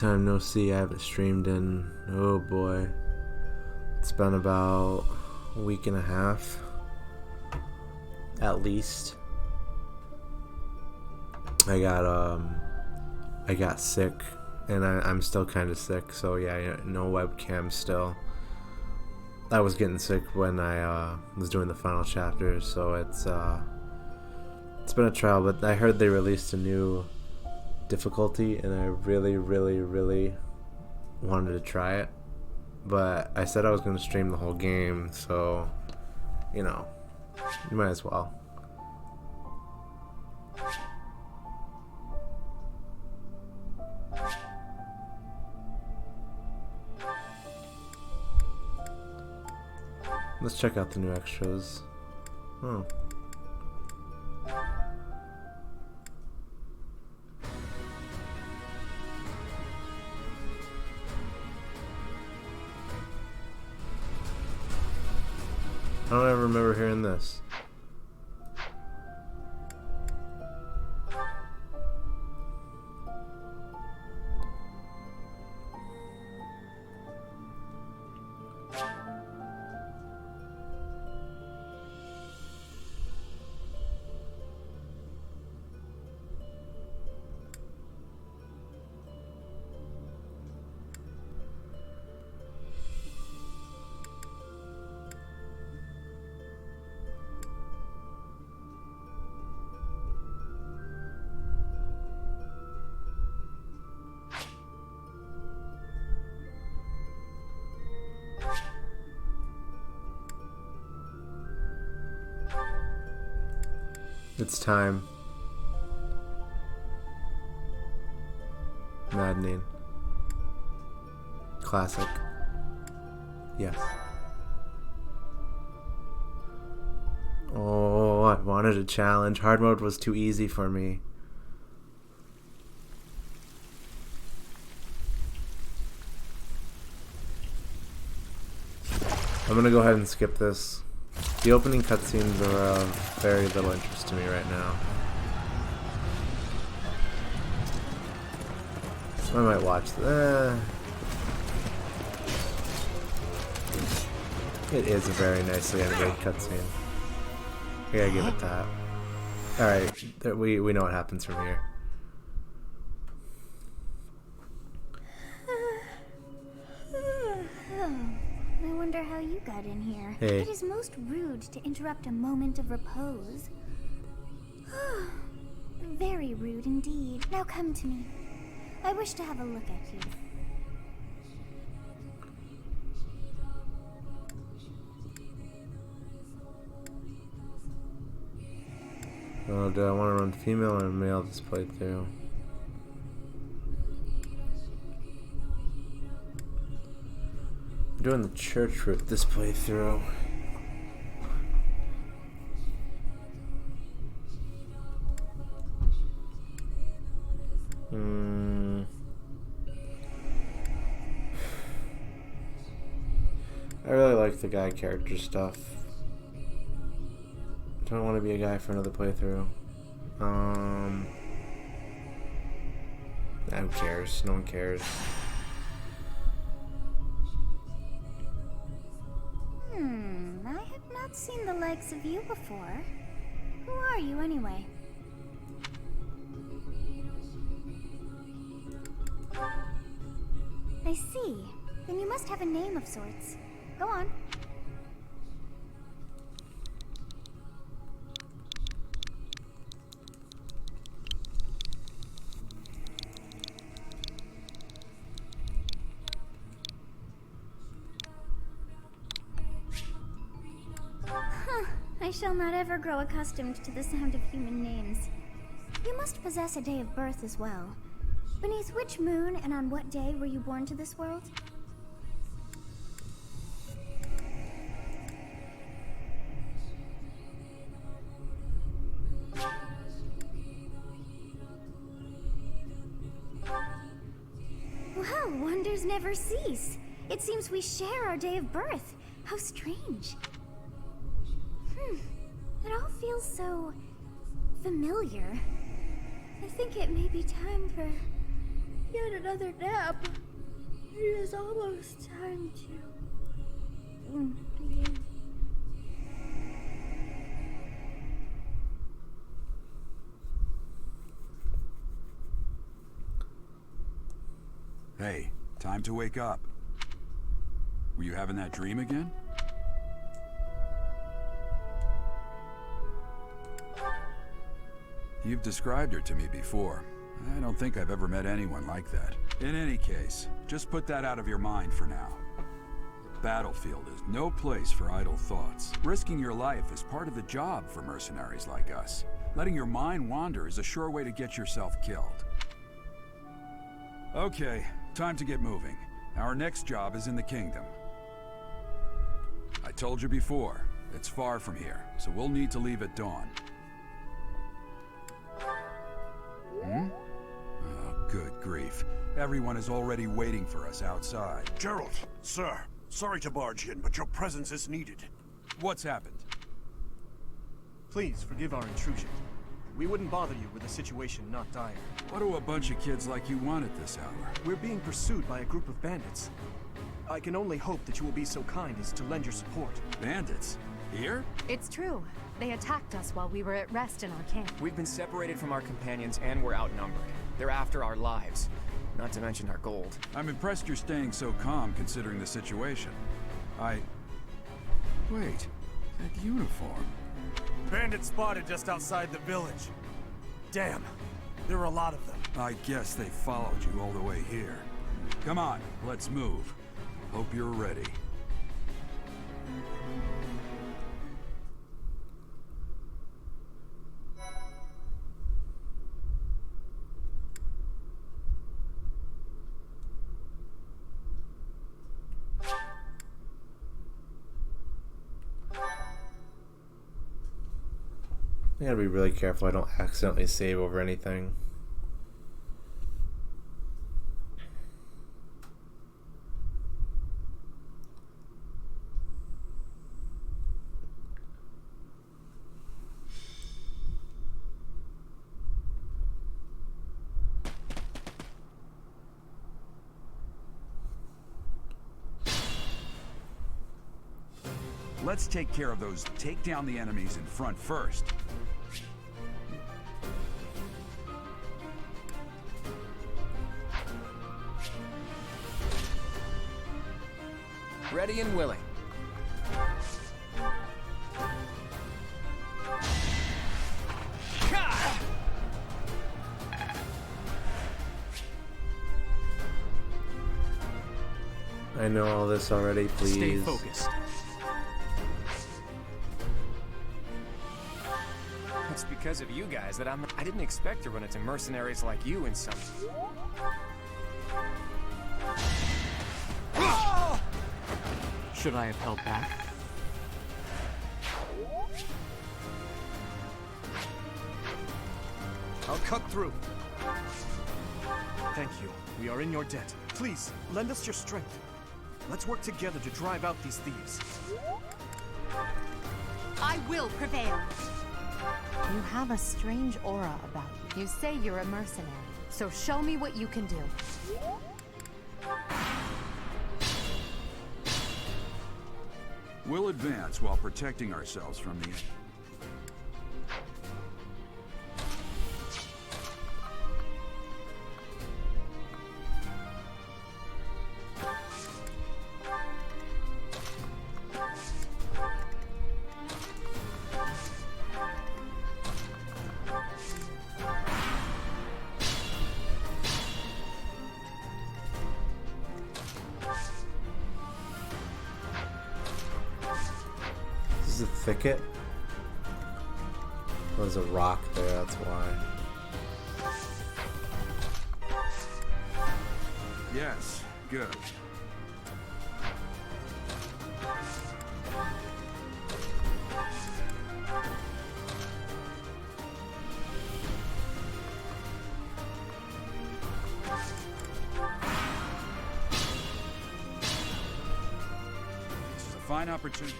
Time no see. I haven't streamed in, oh boy, it's been about a week and a half at least. I got sick, and I'm still kind of sick, so yeah, no webcam still. I was getting sick when I was doing the final chapter, so it's been a trial, but I heard they released a new difficulty, and I really wanted to try it, but I said I was going to stream the whole game, so you might as well. Let's check out the new extras. Oh. I don't ever remember hearing this. It's time. Maddening. Classic. Yes. Oh, I wanted a challenge. Hard mode was too easy for me. I'm gonna go ahead and skip this. The opening cutscenes are of very little interest to me right now. I might watch It is a very nicely animated cutscene. I gotta give it that. Alright, we know what happens from here. I wonder how you got in here. Hey. It is most rude to interrupt a moment of repose. Very rude indeed. Now come to me. I wish to have a look at you. Oh, do I want to run female or male this playthrough? I'm doing the church route this playthrough. I really like the guy character stuff. Don't want to be a guy for another playthrough. Who cares? No one cares. I have not seen the likes of you before. Who are you anyway? I see. Then you must have a name of sorts. Go on. I shall not ever grow accustomed to the sound of human names. You must possess a day of birth as well. Beneath which moon and on what day were you born to this world? Well, wonders never cease. It seems we share our day of birth. How strange. It all feels so familiar. I think it may be time for Yet another nap. It is almost time to begin. Hey, time to wake up. Were you having that dream again? You've described her to me before. I don't think I've ever met anyone like that. In any case, just put that out of your mind for now. The battlefield is no place for idle thoughts. Risking your life is part of the job for mercenaries like us. Letting your mind wander is a sure way to get yourself killed. Okay, time to get moving. Our next job is in the kingdom. I told you before, it's far from here, so we'll need to leave at dawn. Oh, good grief. Everyone is already waiting for us outside. Gerald, sir, sorry to barge in, but your presence is needed. What's happened? Please forgive our intrusion. We wouldn't bother you with a situation not dire. What do a bunch of kids like you want at this hour? We're being pursued by a group of bandits. I can only hope that you will be so kind as to lend your support. Bandits? Here? It's true. They attacked us while we were at rest in our camp. We've been separated from our companions and we're outnumbered. They're after our lives, not to mention our gold. I'm impressed you're staying so calm considering the situation. Wait, that uniform. Bandits spotted just outside the village. Damn, there are a lot of them. I guess they followed you all the way here. Come on, let's move. Hope you're ready. I gotta be really careful I don't accidentally save over anything. Let's take care of those. Take down the enemies in front first. Ready and willing. I know all this already, please. Stay focused. It's because of you guys that I didn't expect to run into mercenaries like you in some... Should I have held back? I'll cut through. Thank you. We are in your debt. Please, lend us your strength. Let's work together to drive out these thieves. I will prevail. You have a strange aura about you. You say you're a mercenary, so show me what you can do. We'll advance while protecting ourselves from the enemy. This is a thicket? Oh, there's a rock there, that's why. Yes, good. This is a fine opportunity.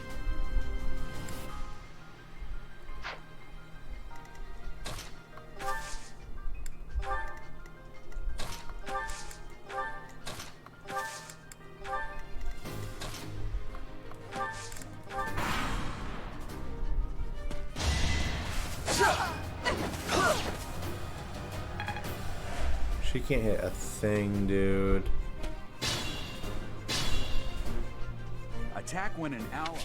can't hit a thing, dude. Attack when an ally.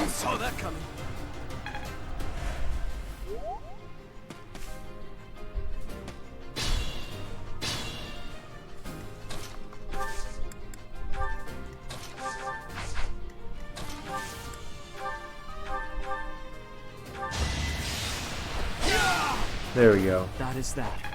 Saw that coming. There we go. That is that.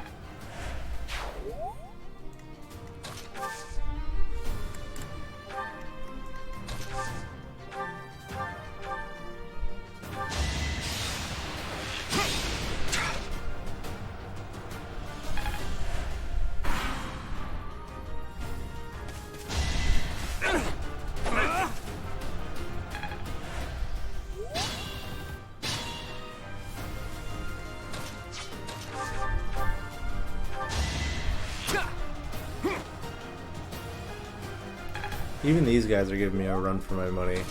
Even these guys are giving me a run for my money.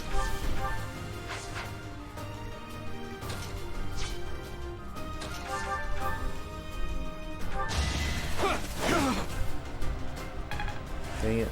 Dang it.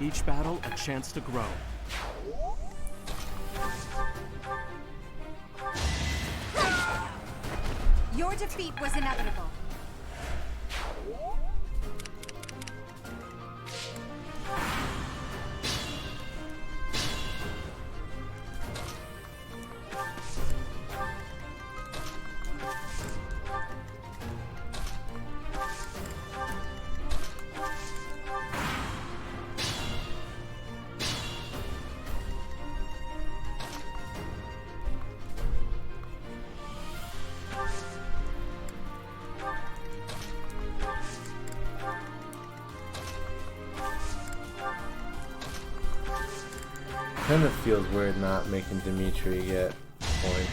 Each battle, a chance to grow. Your defeat was inevitable. Kind of feels weird not making Dimitri get points.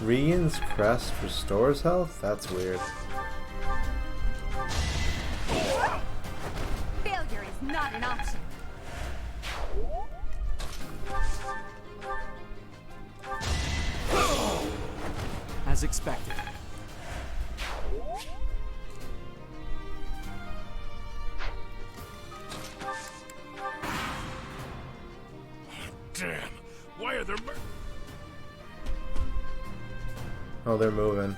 Regan's crest restores health? That's weird. Failure is not an option. As expected. Damn. Why are there... Oh, they're moving.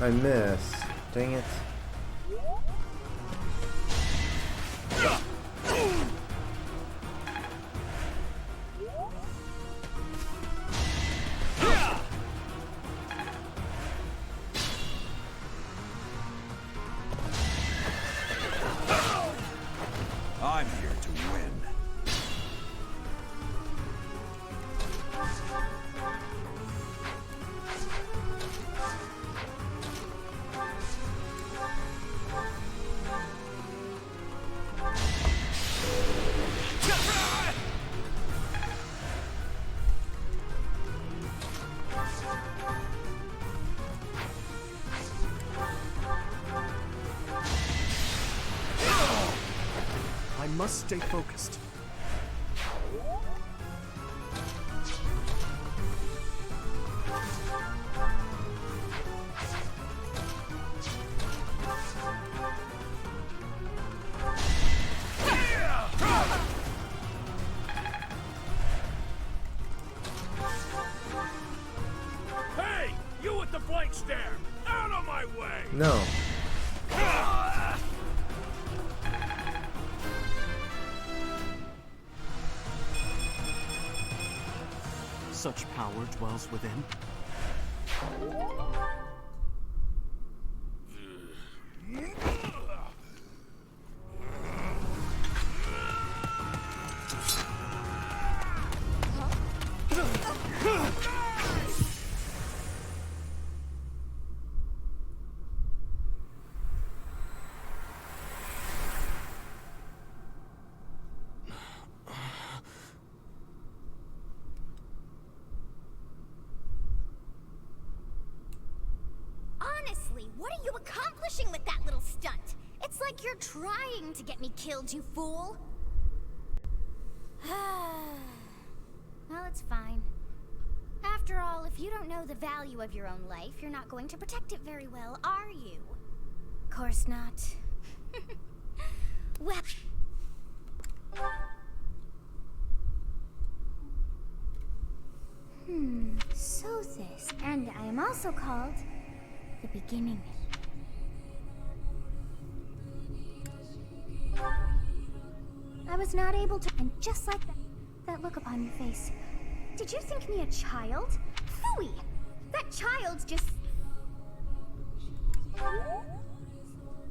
I missed. Dang it. I'm here to win. I must stay focused. Hey! You with the blank stare! Out of my way! No. Such power dwells within. Honestly, what are you accomplishing with that little stunt? It's like you're trying to get me killed, you fool. Well, it's fine. After all, if you don't know the value of your own life, you're not going to protect it very well, are you? Course not. Well... So this, and I am also called the beginning. I was not able to, and just like that look upon your face. Did you think me a child? Phooey! That child's just...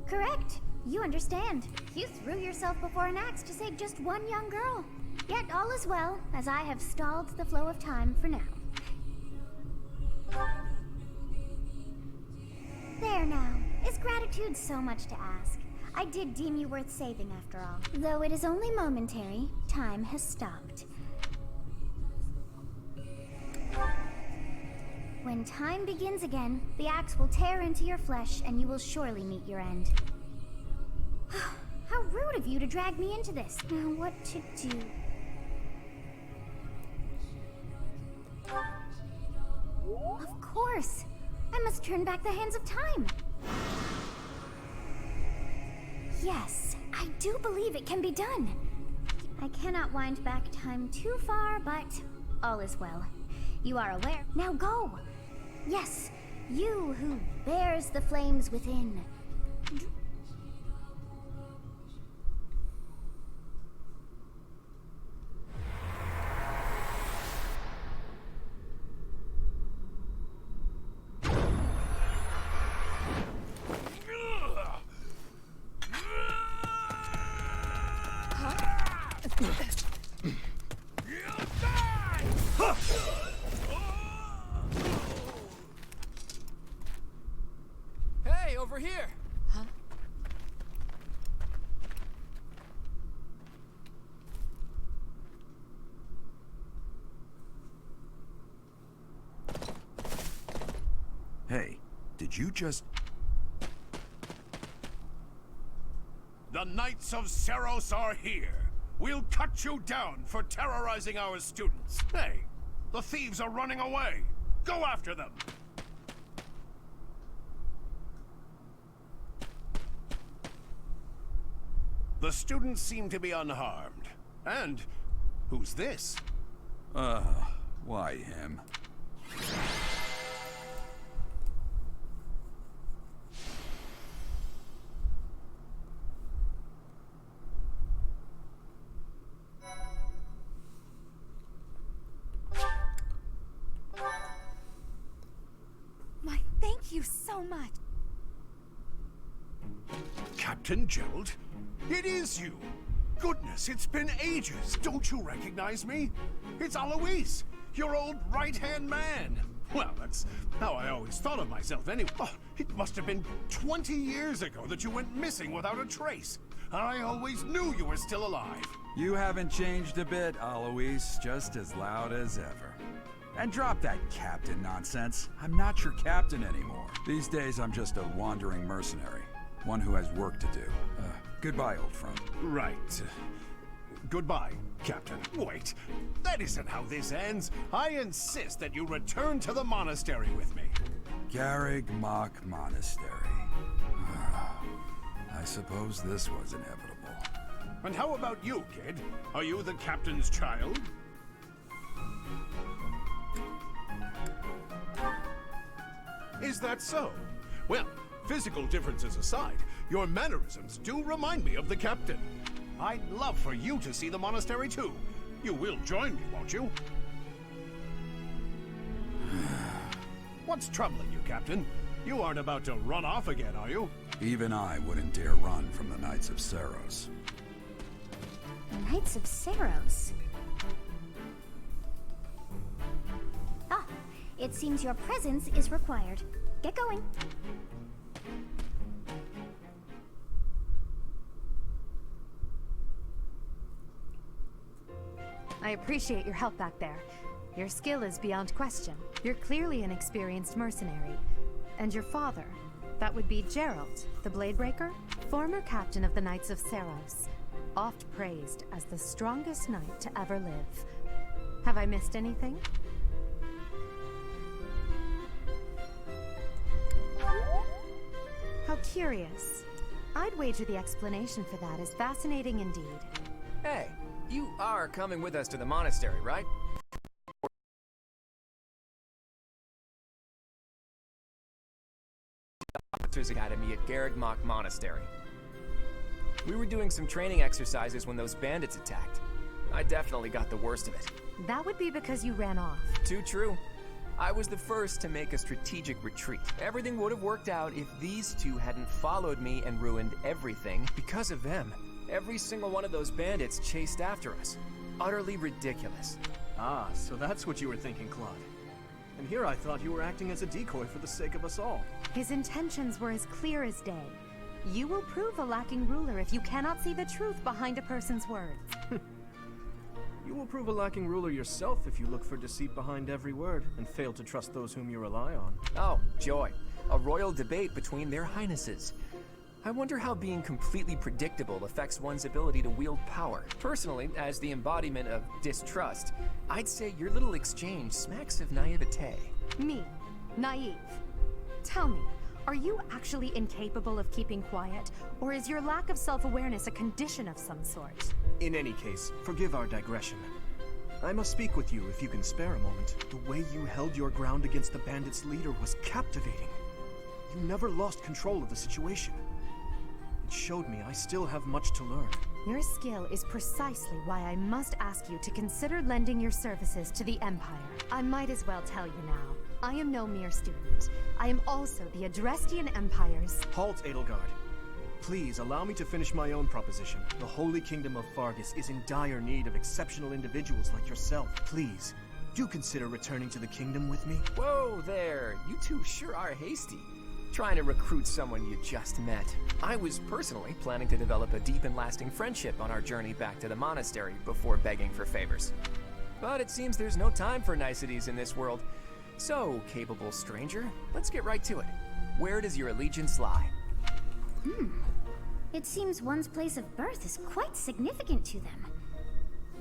Correct. You understand. You threw yourself before an axe to save just one young girl. Yet all is well, as I have stalled the flow of time for now. There now. Is gratitude so much to ask? I did deem you worth saving after all. Though it is only momentary, time has stopped. When time begins again, the axe will tear into your flesh and you will surely meet your end. How rude of you to drag me into this. Now what to do? Of course! I must turn back the hands of time! Yes, I do believe it can be done. I cannot wind back time too far, but all is well. You are aware. Now go! Yes, you who bears the flames within. Hey, over here! Huh? Hey, did you just... The Knights of Seros are here. We'll cut you down for terrorizing our students. Hey, the thieves are running away. Go after them. The students seem to be unharmed. And who's this? Why him? so much. Captain Gerald? It is you! Goodness, it's been ages! Don't you recognize me? It's Alois, your old right-hand man! Well, that's how I always thought of myself anyway. Oh, it must have been 20 years ago that you went missing without a trace. I always knew you were still alive. You haven't changed a bit, Alois. Just as loud as ever. And drop that captain nonsense. I'm not your captain anymore. These days, I'm just a wandering mercenary. One who has work to do. Goodbye, old friend. Right. Goodbye, Captain. Wait, that isn't how this ends. I insist that you return to the monastery with me. Garrig Mach Monastery. I suppose this was inevitable. And how about you, kid? Are you the captain's child? Is that so? Well, physical differences aside, your mannerisms do remind me of the captain. I'd love for you to see the monastery too. You will join me, won't you? What's troubling you, Captain? You aren't about to run off again, are you? Even I wouldn't dare run from the Knights of Seros. Knights of Seros. Ah, it seems your presence is required. Get going. I appreciate your help back there. Your skill is beyond question. You're clearly an experienced mercenary. And your father, that would be Gerald, the Bladebreaker, former captain of the Knights of Seros, oft praised as the strongest knight to ever live. Have I missed anything? How curious. I'd wager the explanation for that is fascinating indeed. Hey, you are coming with us to the monastery, right? Officers Academy at Garrig Mach Monastery. We were doing some training exercises when those bandits attacked. I definitely got the worst of it. That would be because you ran off. Too true. I was the first to make a strategic retreat. Everything would have worked out if these two hadn't followed me and ruined everything because of them. Every single one of those bandits chased after us. Utterly ridiculous. Ah, so that's what you were thinking, Claude. And here I thought you were acting as a decoy for the sake of us all. His intentions were as clear as day. You will prove a lacking ruler if you cannot see the truth behind a person's words. You will prove a lacking ruler yourself if you look for deceit behind every word and fail to trust those whom you rely on. Oh, joy. A royal debate between their highnesses. I wonder how being completely predictable affects one's ability to wield power. Personally, as the embodiment of distrust, I'd say your little exchange smacks of naivete. Me, naive. Tell me, are you actually incapable of keeping quiet, or is your lack of self-awareness a condition of some sort? In any case, forgive our digression. I must speak with you if you can spare a moment. The way you held your ground against the bandits' leader was captivating. You never lost control of the situation. It showed me I still have much to learn. Your skill is precisely why I must ask you to consider lending your services to the Empire. I might as well tell you now. I am no mere student. I am also the Adrestian Empire's... Halt, Edelgard. Please allow me to finish my own proposition. The Holy Kingdom of Fargus is in dire need of exceptional individuals like yourself. Please, do consider returning to the kingdom with me. Whoa there, you two sure are hasty. Trying to recruit someone you just met. I was personally planning to develop a deep and lasting friendship on our journey back to the monastery before begging for favors. But it seems there's no time for niceties in this world. So, capable stranger, let's get right to it. Where does your allegiance lie? It seems one's place of birth is quite significant to them.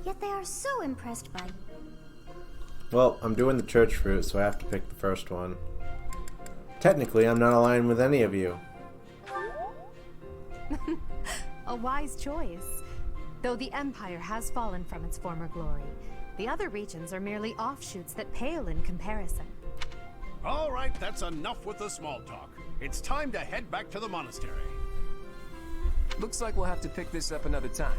Yet they are so impressed by... Well, I'm doing the church route, so I have to pick the first one. Technically, I'm not aligned with any of you. A wise choice. Though the Empire has fallen from its former glory, the other regions are merely offshoots that pale in comparison. All right, that's enough with the small talk. It's time to head back to the monastery. Looks like we'll have to pick this up another time.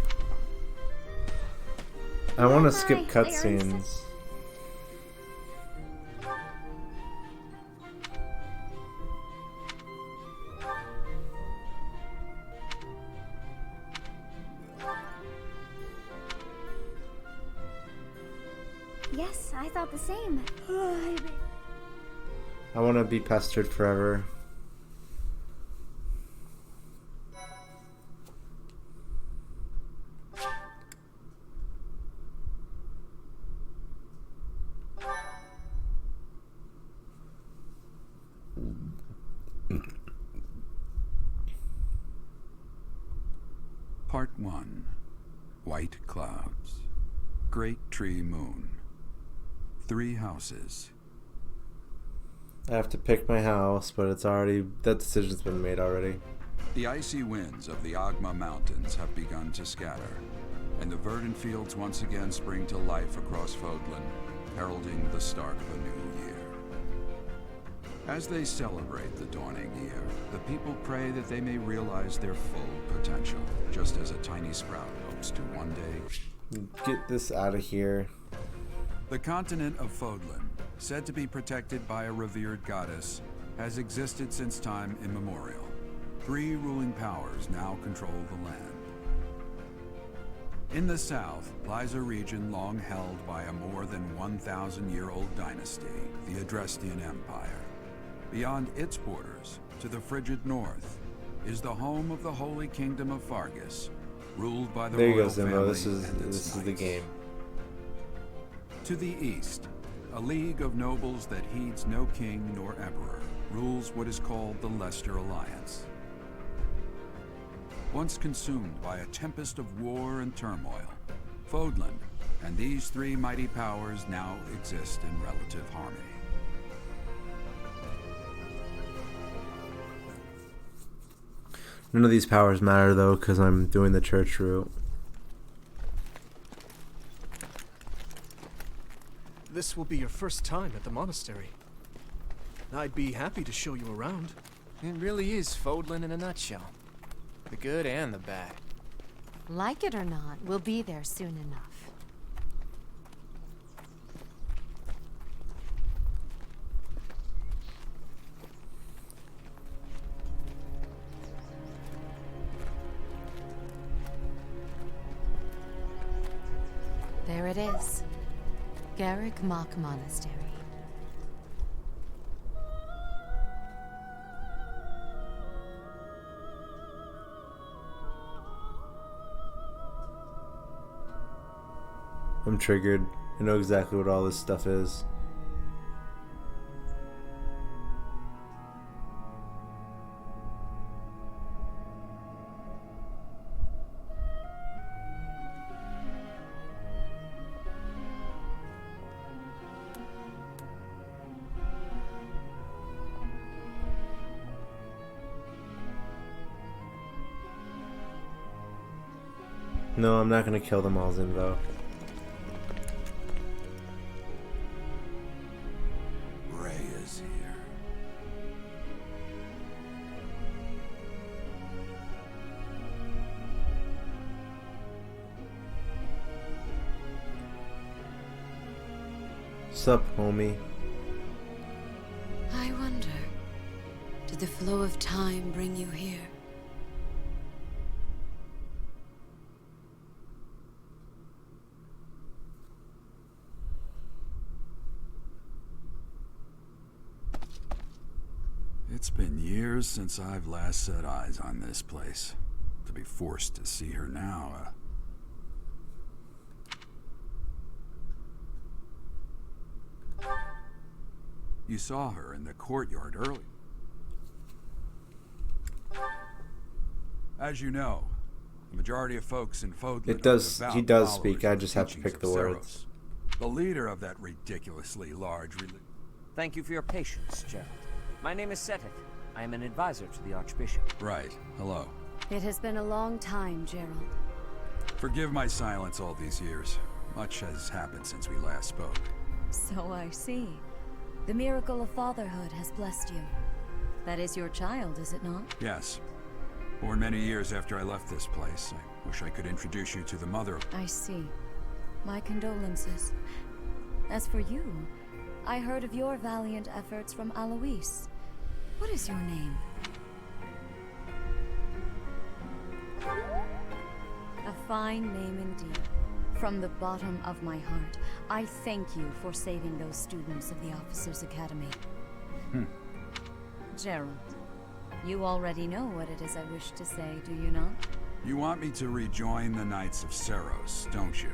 I want to skip They are cutscenes. I thought the same. I want to be pestered forever. Part 1. White clouds. Great tree moon. 3 houses. I have to pick my house, but it's already... that decision's been made already. The icy winds of the Agma Mountains have begun to scatter, and the verdant fields once again spring to life across Fodlan, heralding the start of a new year. As they celebrate the dawning year, the people pray that they may realize their full potential, just as a tiny sprout hopes to one day. Get this out of here. The continent of Fodlan, said to be protected by a revered goddess, has existed since time immemorial. 3 ruling powers now control the land. In the south lies a region long held by a more than 1,000-year-old dynasty, the Adrestian Empire. Beyond its borders, to the frigid north, is the home of the Holy Kingdom of Fargus, ruled by the There you royal go, Zimbo. family This is and its the knights. game. To the east, a league of nobles that heeds no king nor emperor rules what is called the Leicester Alliance. Once consumed by a tempest of war and turmoil, Fodlan and these 3 mighty powers now exist in relative harmony. None of these powers matter, though, because I'm doing the church route. This will be your first time at the monastery. I'd be happy to show you around. It really is Fodlan in a nutshell. The good and the bad. Like it or not, we'll be there soon enough. There it is. Garrick Mock Monastery. I'm triggered. I know exactly what all this stuff is. No, I'm not gonna kill them all, Zinvo. Ray is here. Sup, homie? I wonder, did the flow of time bring you here? It's been years since I've last set eyes on this place. To be forced to see her now, You saw her in the courtyard early. As you know, the majority of folks in Fodlan It does. are He devout does followers speak. I of just have to teachings pick the of words. Zeros. The leader of that ridiculously large religion. Thank you for your patience, Gerald. My name is Seteth. I am an advisor to the Archbishop. Right. Hello. It has been a long time, Gerald. Forgive my silence all these years. Much has happened since we last spoke. So I see. The miracle of fatherhood has blessed you. That is your child, is it not? Yes. Born many years after I left this place. I wish I could introduce you to the mother. I see. My condolences. As for you, I heard of your valiant efforts from Alois. What is your name? A fine name indeed. From the bottom of my heart, I thank you for saving those students of the Officers' Academy. Gerald, you already know what it is I wish to say, do you not? You want me to rejoin the Knights of Seros, don't you?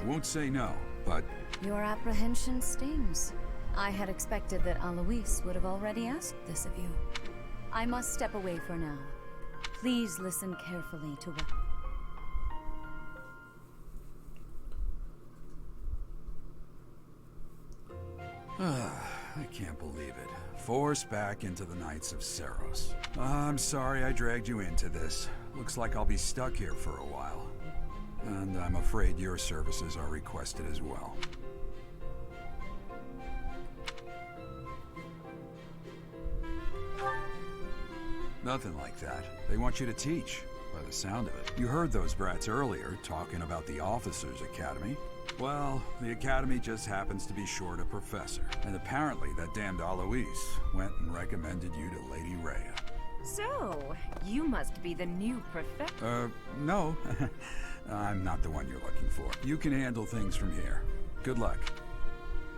I won't say no, but... Your apprehension stings. I had expected that Alois would have already asked this of you. I must step away for now. Please listen carefully to what... I can't believe it. Forced back into the Knights of Seros. I'm sorry I dragged you into this. Looks like I'll be stuck here for a while. And I'm afraid your services are requested as well. Nothing like that. They want you to teach, by the sound of it. You heard those brats earlier talking about the Officers' Academy. Well, the Academy just happens to be short a professor. And apparently that damned Alois went and recommended you to Lady Rhea. So, you must be the new professor. No. I'm not the one you're looking for. You can handle things from here. Good luck.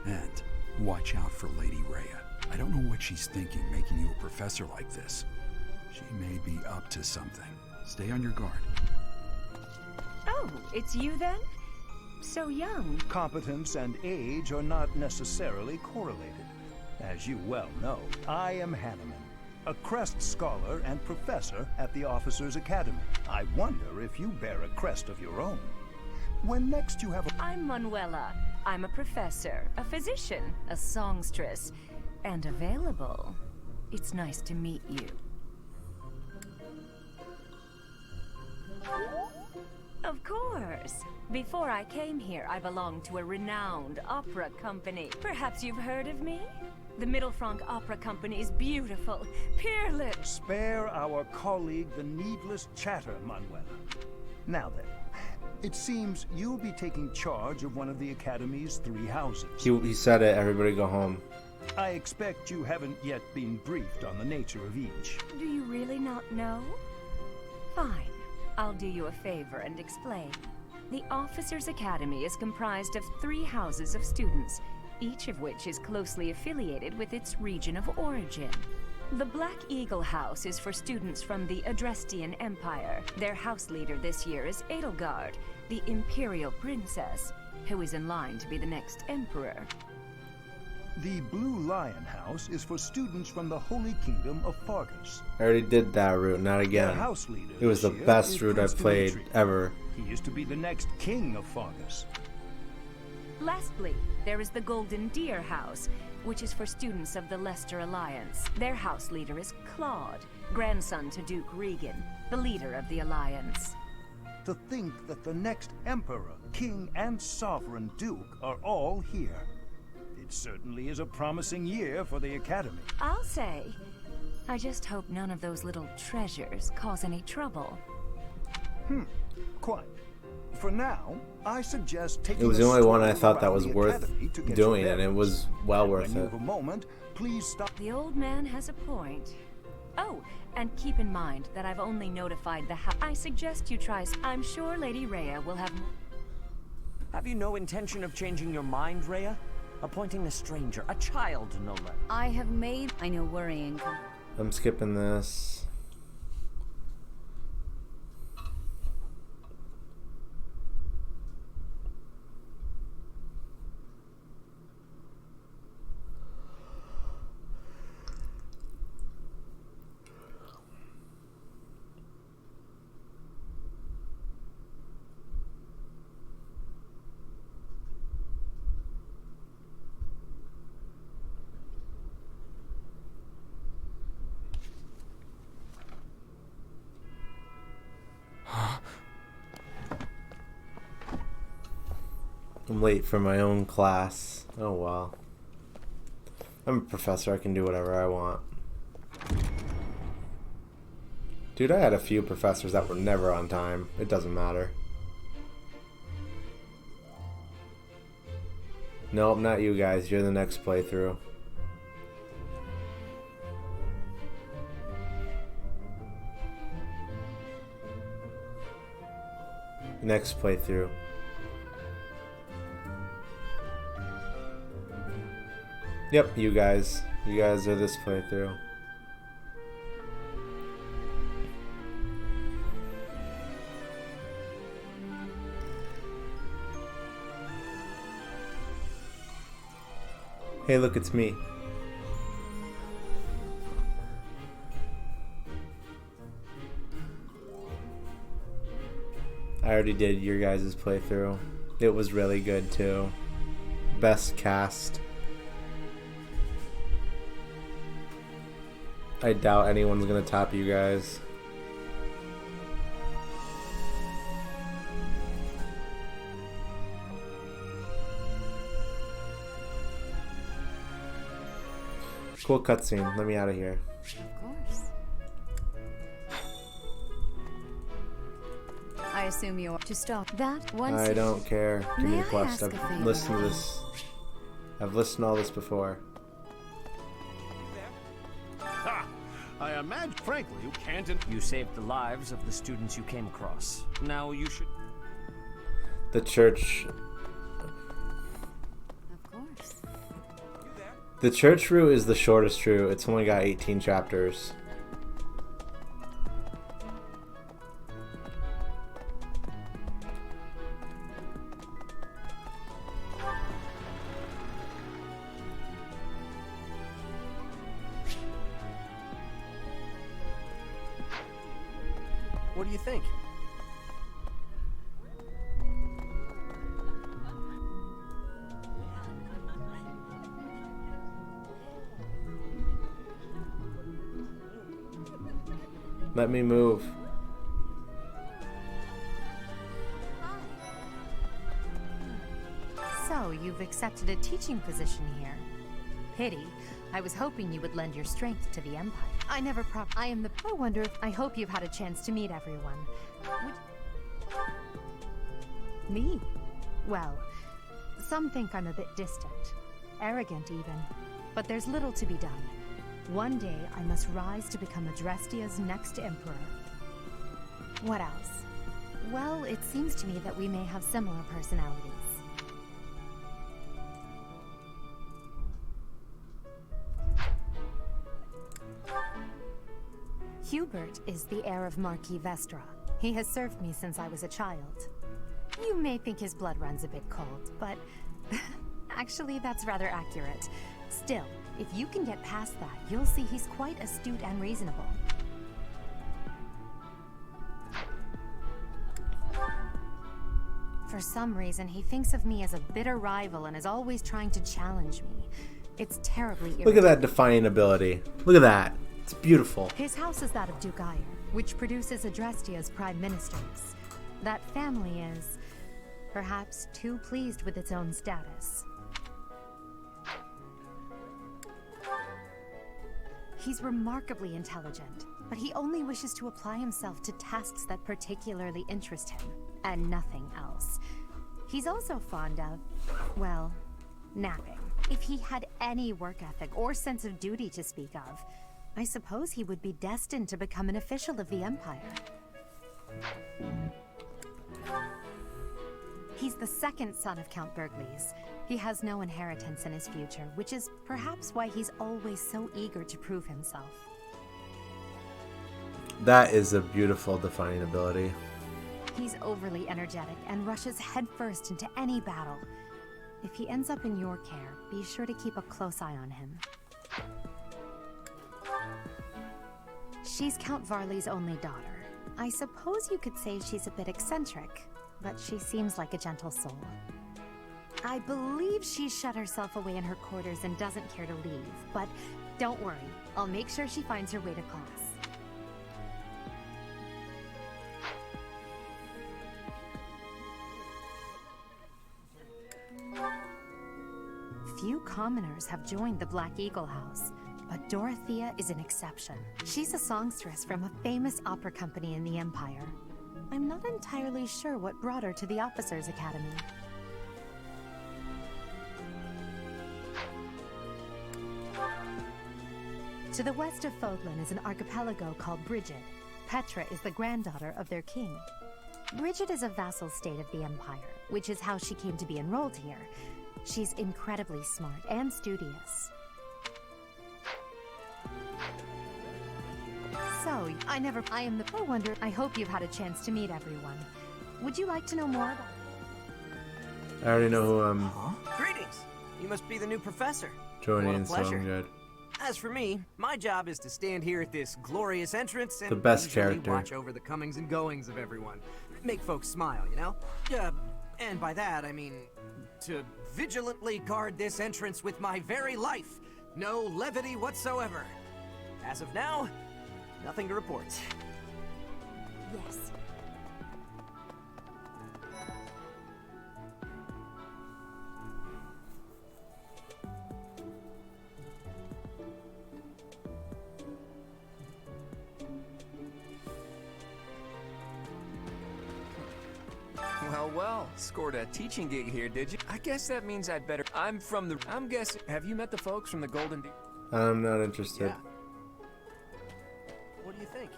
And watch out for Lady Rhea. I don't know what she's thinking making you a professor like this. She may be up to something. Stay on your guard. Oh, it's you then? So young. Competence and age are not necessarily correlated. As you well know, I am Hanneman, a crest scholar and professor at the Officers' Academy. I wonder if you bear a crest of your own. When next you have a... I'm Manuela. I'm a professor, a physician, a songstress, and available. It's nice to meet you. Of course. Before I came here, I belonged to a renowned opera company. Perhaps you've heard of me? The Middlefranc Opera Company is beautiful, peerless. Spare our colleague the needless chatter, Manuela. Now then, it seems you'll be taking charge of one of the Academy's 3 houses. He said it, everybody go home. I expect you haven't yet been briefed on the nature of each. Do you really not know? Fine. I'll do you a favor and explain. The Officers' Academy is comprised of 3 houses of students, each of which is closely affiliated with its region of origin. The Black Eagle House is for students from the Adrestian Empire. Their house leader this year is Edelgard, the Imperial Princess, who is in line to be the next Emperor. The Blue Lion House is for students from the Holy Kingdom of Fargus. I already did that route, not again. Their house leader It was the this year best is route Prince I've played Dimitri. ever. He used to be the next king of Fargus. Lastly, there is the Golden Deer House, which is for students of the Leicester Alliance. Their house leader is Claude, grandson to Duke Regan, the leader of the Alliance. To think that the next emperor, king, and sovereign duke are all here. It certainly is a promising year for the Academy. I'll say. I just hope none of those little treasures cause any trouble. Quite. For now, I suggest taking It was a the only one I stroll thought that around was the worth Academy to get doing, your and it bearings. was well worth When you it. have a moment, please stop. The old man has a point. Oh, and keep in mind that I've only notified the house. I suggest you try. I'm sure Lady Rhea will have. Have you no intention of changing your mind, Rhea? Appointing a stranger, a child, no less. I have made... I know worrying... I'm skipping this. I'm late for my own class. Oh well. I'm a professor, I can do whatever I want. Dude, I had a few professors that were never on time. It doesn't matter. Nope, not you guys. You're the next playthrough. Next playthrough. Yep, you guys. You guys are this playthrough. Hey, look, it's me. I already did your guys' playthrough. It was really good too. Best cast. I doubt anyone's gonna top you guys. Cool cutscene. Let me out of here. Of course. I assume you're to stop that once. I don't care. Give me May the I quest. ask a I've favor? listened to this. I've listened to all this before. Ha! I imagine, frankly, you can't. You saved the lives of the students you came across. Now you should... The church. Of course. The church route is the shortest route. It's only got 18 chapters. What do you think? Let me move. So, you've accepted a teaching position here. Pity. I was hoping you would lend your strength to the Empire. I am the... I wonder if... I hope you've had a chance to meet everyone. Me? Well, some think I'm a bit distant. Arrogant, even. But there's little to be done. One day, I must rise to become Adrestia's next Emperor. What else? Well, it seems to me that we may have similar personalities. Hubert is the heir of Marquis Vestra. He has served me since I was a child. You may think his blood runs a bit cold, but actually that's rather accurate. Still, if you can get past that, you'll see he's quite astute and reasonable. For some reason, he thinks of me as a bitter rival and is always trying to challenge me. It's terribly irritating. Look at that defiant ability. Look at that. It's beautiful. His house is that of Duke Ire, which produces Adrestia's prime ministers. That family is, perhaps, too pleased with its own status. He's remarkably intelligent, but he only wishes to apply himself to tasks that particularly interest him, and nothing else. He's also fond of, well, napping. If he had any work ethic or sense of duty to speak of, I suppose he would be destined to become an official of the Empire. He's the second son of Count Bergliez. He has no inheritance in his future, which is perhaps why he's always so eager to prove himself. That is a beautiful defiant ability. He's overly energetic and rushes headfirst into any battle. If he ends up in your care, be sure to keep a close eye on him. She's Count Varley's only daughter. I suppose you could say she's a bit eccentric, but she seems like a gentle soul. I believe she's shut herself away in her quarters and doesn't care to leave, but don't worry, I'll make sure she finds her way to class. Few commoners have joined the Black Eagle House, but Dorothea is an exception. She's a songstress from a famous opera company in the Empire. I'm not entirely sure what brought her to the Officers' Academy. To the west of Fodlan is an archipelago called Brigid. Petra is the granddaughter of their king. Brigid is a vassal state of the Empire, which is how she came to be enrolled here. She's incredibly smart and studious. So, I am the pro wonder. I hope you've had a chance to meet everyone. Would you like to know more about... I already know who Greetings! You must be the new professor. joining, What a so pleasure. I'm good. As for me, my job is to stand here at this glorious entrance and The best leisurely character. watch over the comings and goings of everyone. Make folks smile, you know? And by that, I mean to vigilantly guard this entrance with my very life. No levity whatsoever. As of now, nothing to report. Yes. Well, scored a teaching gig here, did you? I guess that means I'd better... I'm guessing... Have you met the folks from the Golden Deer? I'm not interested. Yeah. What do you think?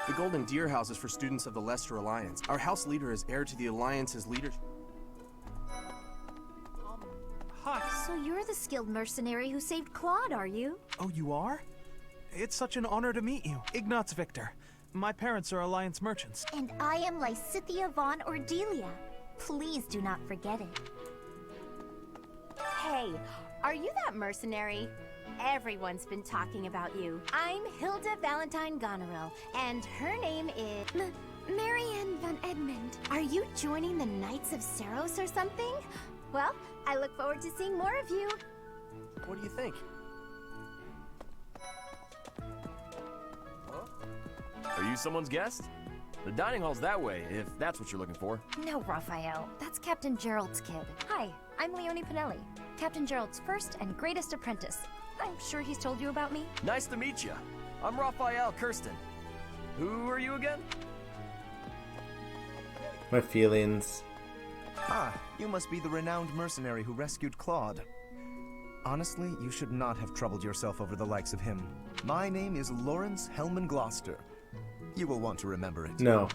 The Golden Deer House is for students of the Lester Alliance. Our house leader is heir to the Alliance's leadership. Hi. So you're the skilled mercenary who saved Claude, are you? Oh, you are? It's such an honor to meet you. Ignatz Victor. My parents are Alliance merchants. And I am Lysithia von Ordelia. Please do not forget it. Hey, are you that mercenary? Everyone's been talking about you. I'm Hilda Valentine Goneril, and her name is... Marianne von Edmund. Are you joining the Knights of Seros or something? Well, I look forward to seeing more of you. What do you think? Are you someone's guest? The dining hall's that way, if that's what you're looking for. No, Raphael. That's Captain Gerald's kid. Hi, I'm Leonie Pinelli, Captain Gerald's first and greatest apprentice. I'm sure he's told you about me. Nice to meet you. I'm Raphael Kirsten. Who are you again? My feelings. Ah, you must be the renowned mercenary who rescued Claude. Honestly, you should not have troubled yourself over the likes of him. My name is Lawrence Hellman Gloucester. You will want to remember it. No.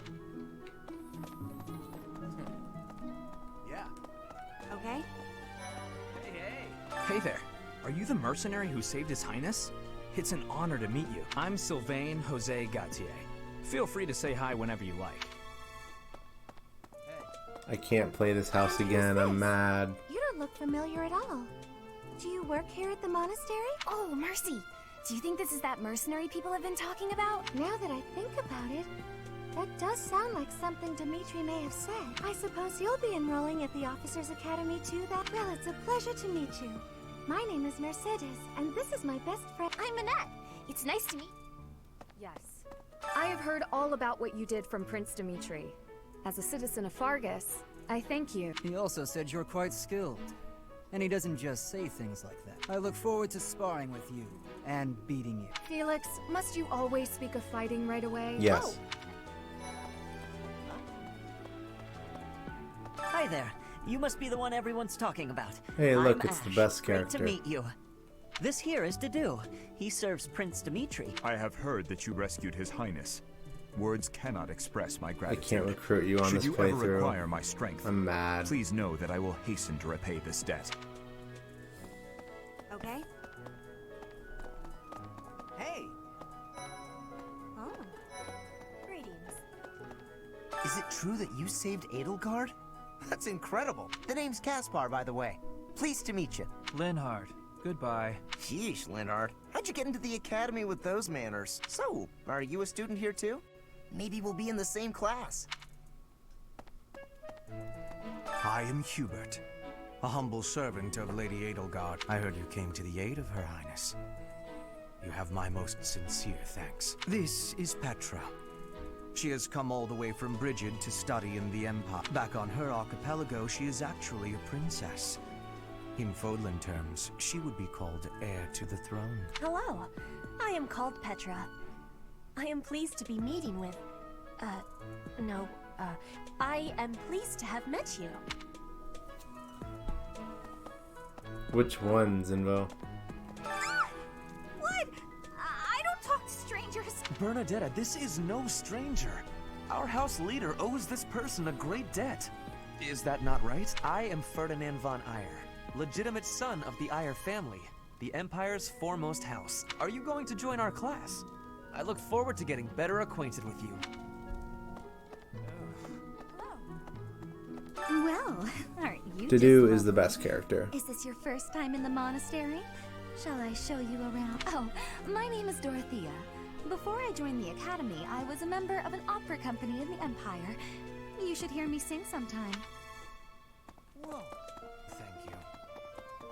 Yeah. Okay. Hey there. Are you the mercenary who saved His Highness? It's an honor to meet you. I'm Sylvain Jose Gautier. Feel free to say hi whenever you like. I can't play this house again. I'm mad. You don't look familiar at all. Do you work here at the monastery? Oh, mercy! Do you think this is that mercenary people have been talking about? Now that I think about it, that does sound like something Dimitri may have said. I suppose you'll be enrolling at the Officers Academy too, then? Well, it's a pleasure to meet you. My name is Mercedes, and this is my best friend. I'm Annette. It's nice to meet... Yes. I have heard all about what you did from Prince Dimitri. As a citizen of Fargus, I thank you. He also said you're quite skilled. And he doesn't just say things like that. I look forward to sparring with you and beating you. Felix, must you always speak of fighting right away? Yes. Hi there. You must be the one everyone's talking about. Hey, look, I'm it's the Ash. best Great character. to meet you. This here is Dedu. He serves Prince Dimitri. I have heard that you rescued His Highness. Words cannot express my I gratitude. can't recruit you on Should this you ever playthrough. require my strength, I'm mad. please know that I will hasten to repay this debt. Okay. Hey! Oh. Greetings. Is it true that you saved Edelgard? That's incredible. The name's Caspar, by the way. Pleased to meet you. Linhard, goodbye. Sheesh, Linhard. How'd you get into the academy with those manners? So, are you a student here too? Maybe we'll be in the same class. I am Hubert, a humble servant of Lady Edelgard. I heard you came to the aid of Her Highness. You have my most sincere thanks. This is Petra. She has come all the way from Brigid to study in the Empire. Back on her archipelago, she is actually a princess. In Fodlan terms, she would be called heir to the throne. Hello. I am called Petra. I am pleased to be meeting with... I am pleased to have met you. Which one, Zinvo? What? I don't talk to strangers. Bernadetta, this is no stranger. Our house leader owes this person a great debt. Is that not right? I am Ferdinand von Eyre, legitimate son of the Eyre family, the Empire's foremost house. Are you going to join our class? I look forward to getting better acquainted with you. Well, aren't you Dudu just is the lovely? best character. Is this your first time in the monastery? Shall I show you around? Oh, my name is Dorothea. Before I joined the academy, I was a member of an opera company in the Empire. You should hear me sing sometime. Whoa. Thank you.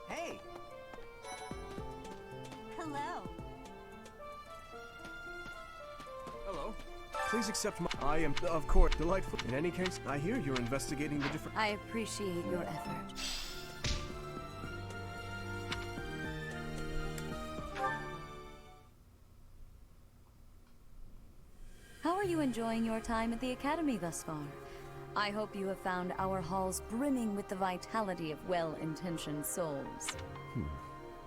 Hey! Hello. Hello. Please accept my... I am, of course, delightful. In any case, I hear you're investigating the different... I appreciate your effort. How are you enjoying your time at the Academy thus far? I hope you have found our halls brimming with the vitality of well-intentioned souls.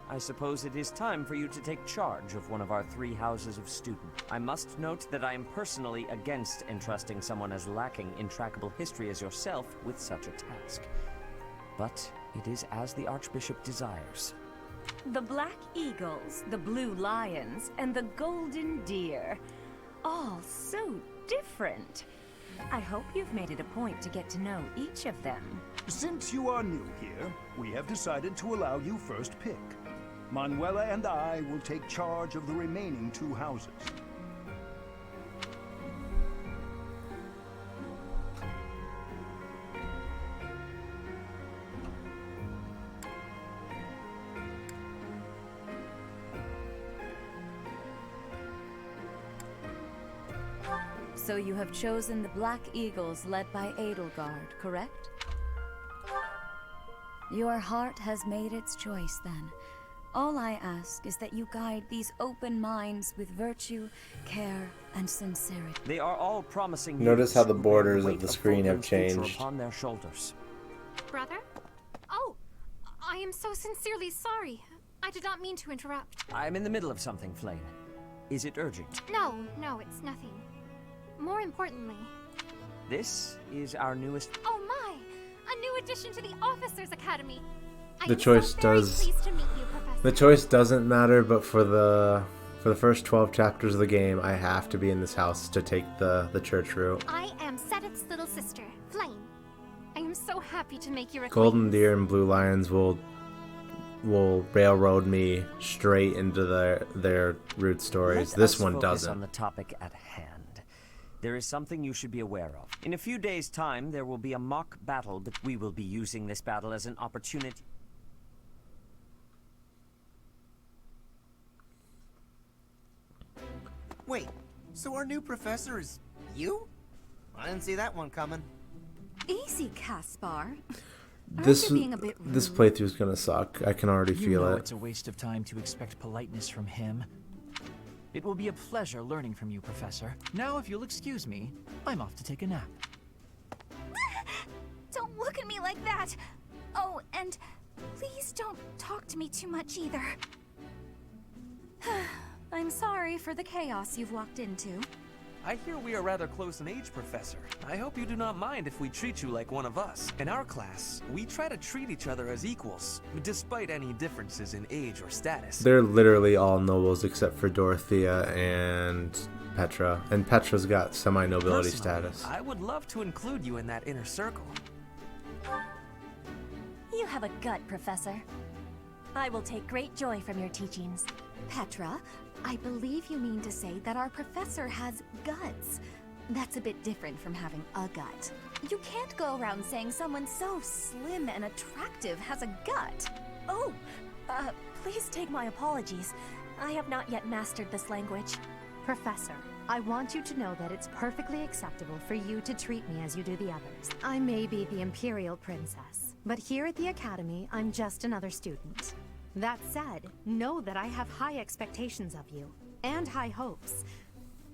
I suppose it is time for you to take charge of one of our 3 houses of student. I must note that I am personally against entrusting someone as lacking in trackable history as yourself with such a task. But it is as the Archbishop desires. The Black Eagles, the Blue Lions, and the Golden Deer. All so different. I hope you've made it a point to get to know each of them. Since you are new here, we have decided to allow you first pick. Manuela and I will take charge of the remaining 2 houses. So you have chosen the Black Eagles led by Edelgard, correct? Your heart has made its choice then. All I ask is that you guide these open minds with virtue, care, and sincerity. They are all promising. Notice how the youths who bear borders weight of the screen have Fulton's future changed. upon their shoulders. Brother? Oh, I am so sincerely sorry. I did not mean to interrupt. I'm in the middle of something, Flame. Is it urgent? No, it's nothing. More importantly... This is our newest... Oh my! A new addition to the Officers Academy! The choice doesn't matter, but for the first 12 chapters of the game, I have to be in this house to take the church route. I am Sedith's little sister, Flame. I am so happy to make your acquaintance. Golden Deer and Blue Lions will railroad me straight into their root stories. This one doesn't. On the topic at hand. There is something you should be aware of. In a few days' time, there will be a mock battle, but we will be using this battle as an opportunity. Wait, so our new professor is you? I didn't see that one coming. Easy, Caspar. This playthrough is gonna suck. I can already feel it. It's a waste of time to expect politeness from him. It will be a pleasure learning from you, Professor. Now, if you'll excuse me, I'm off to take a nap. Don't look at me like that! Oh, and please don't talk to me too much either. I'm sorry for the chaos you've walked into. I hear we are rather close in age, Professor. I hope you do not mind if we treat you like one of us. In our class, we try to treat each other as equals, despite any differences in age or status. They're literally all nobles except for Dorothea and Petra. And Petra's got semi-nobility status. I would love to include you in that inner circle. You have a gut, Professor. I will take great joy from your teachings. Petra, I believe you mean to say that our professor has guts. That's a bit different from having a gut. You can't go around saying someone so slim and attractive has a gut. Oh, please take my apologies. I have not yet mastered this language. Professor, I want you to know that it's perfectly acceptable for you to treat me as you do the others. I may be the Imperial Princess, but here at the Academy, I'm just another student. That said, know that I have high expectations of you, and high hopes.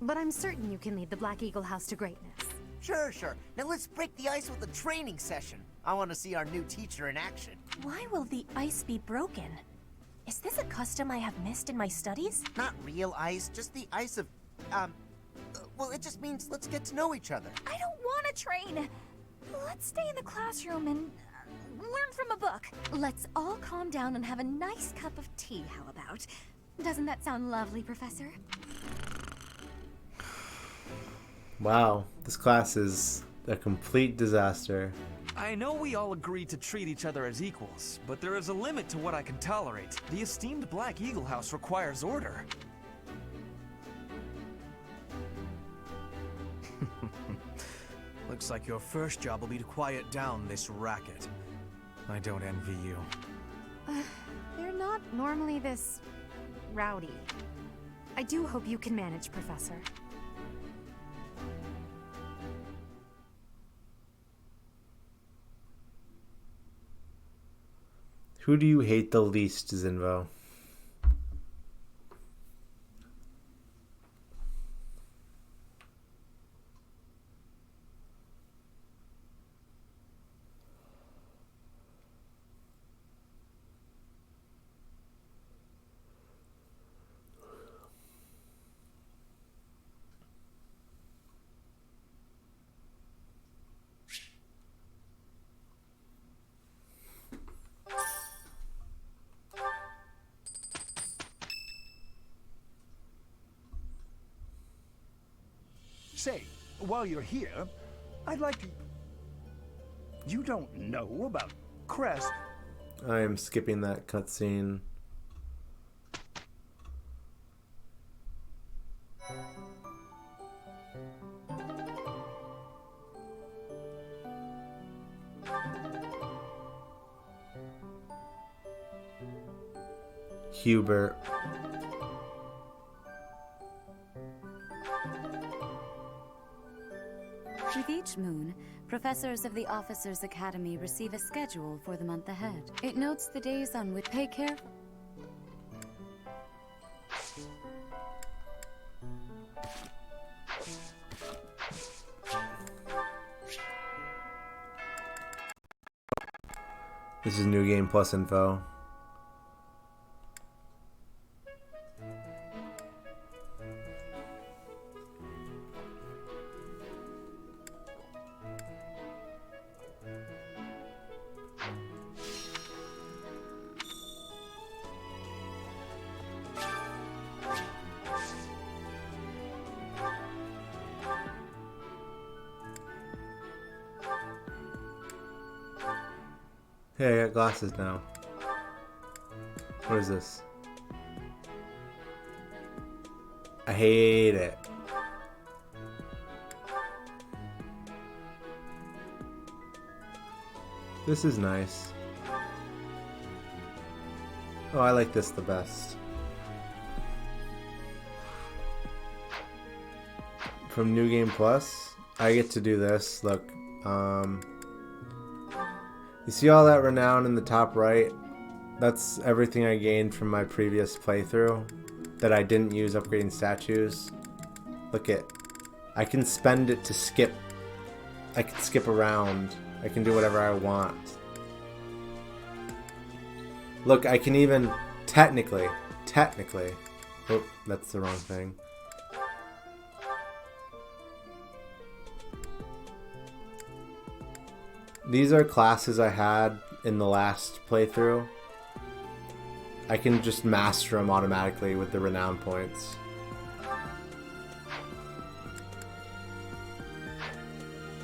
But I'm certain you can lead the Black Eagle House to greatness. Sure. Now let's break the ice with a training session. I want to see our new teacher in action. Why will the ice be broken? Is this a custom I have missed in my studies? Not real ice, just the ice of, well, it just means let's get to know each other. I don't want to train. Let's stay in the classroom and learn from a book. Let's all calm down and have a nice cup of tea, how about? Doesn't that sound lovely, Professor? Wow, this class is a complete disaster. I know we all agree to treat each other as equals, but there is a limit to what I can tolerate. The esteemed Black Eagle House requires order. Looks like your first job will be to quiet down this racket. I don't envy you. They're not normally this rowdy. I do hope you can manage, Professor. Who do you hate the least, Zinvo? Say, while you're here, I'd like to... You don't know about Crest? I am skipping that cutscene. Hubert. With each moon, professors of the Officers' Academy receive a schedule for the month ahead. It notes the days on which pay careful. This is New Game Plus info. Hey, I got glasses now. What is this? I hate it. This is nice. Oh, I like this the best. From New Game Plus, I get to do this. Look, you see all that renown in the top right? That's everything I gained from my previous playthrough that I didn't use upgrading statues. Look it. I can spend it to skip. I can skip around. I can do whatever I want. Look, I can even technically. Oh, that's the wrong thing. These are classes I had in the last playthrough. I can just master them automatically with the renown points.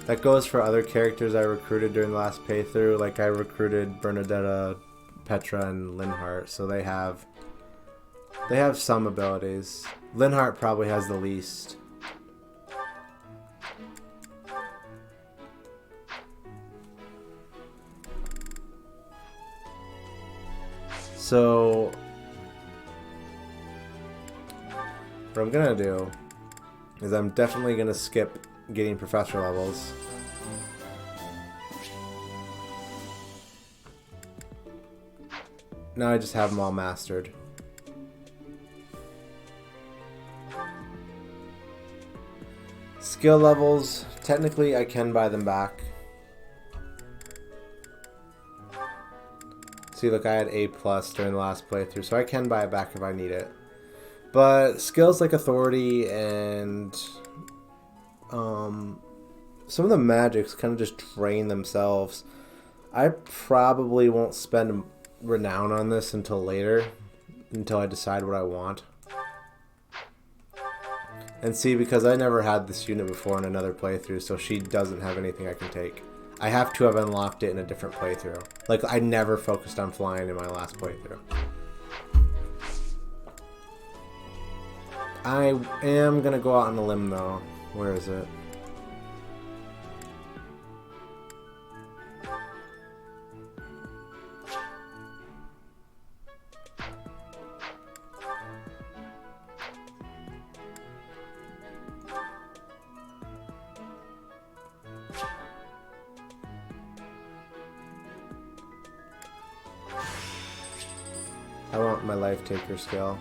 That goes for other characters I recruited during the last playthrough. Like I recruited Bernadetta, Petra, and Linhart, so they have some abilities. Linhart probably has the least. So, what I'm gonna do is I'm definitely gonna skip getting professor levels. Now I just have them all mastered. Skill levels, technically I can buy them back. See, look, I had A+ during the last playthrough, so I can buy it back if I need it. But skills like Authority and some of the magics kind of just drain themselves. I probably won't spend renown on this until later, until I decide what I want. And see, because I never had this unit before in another playthrough, so she doesn't have anything I can take. I have to have unlocked it in a different playthrough. Like, I never focused on flying in my last playthrough. I am gonna go out on a limb, though. Where is it? I want my life taker skill.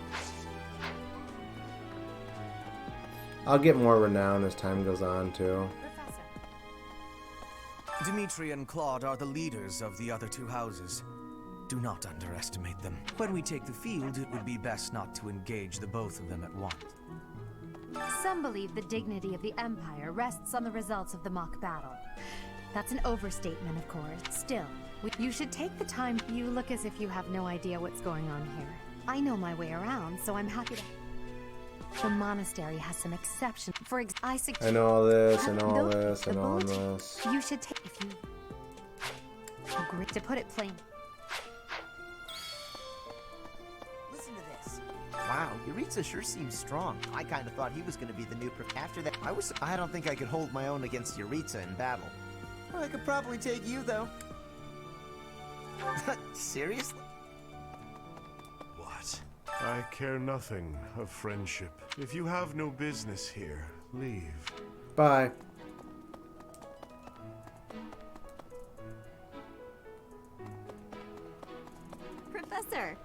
I'll get more renown as time goes on, too. Dimitri and Claude are the leaders of the other two houses. Do not underestimate them. When we take the field, it would be best not to engage the both of them at once. Some believe the dignity of the Empire rests on the results of the mock battle. That's an overstatement, of course. Still, you should take the time. You look as if you have no idea what's going on here. I know my way around, so I'm happy to... The monastery has some exceptions. For example, I know all this, I know all this, I know all this. You should take... If you... Agree to put it plain. Listen to this. Wow, Yuritsa sure seems strong. I kind of thought he was going to be the new After that, I don't think I could hold my own against Yuritsa in battle. I could probably take you, though. Seriously? What? I care nothing of friendship. If you have no business here, leave. Bye. Professor!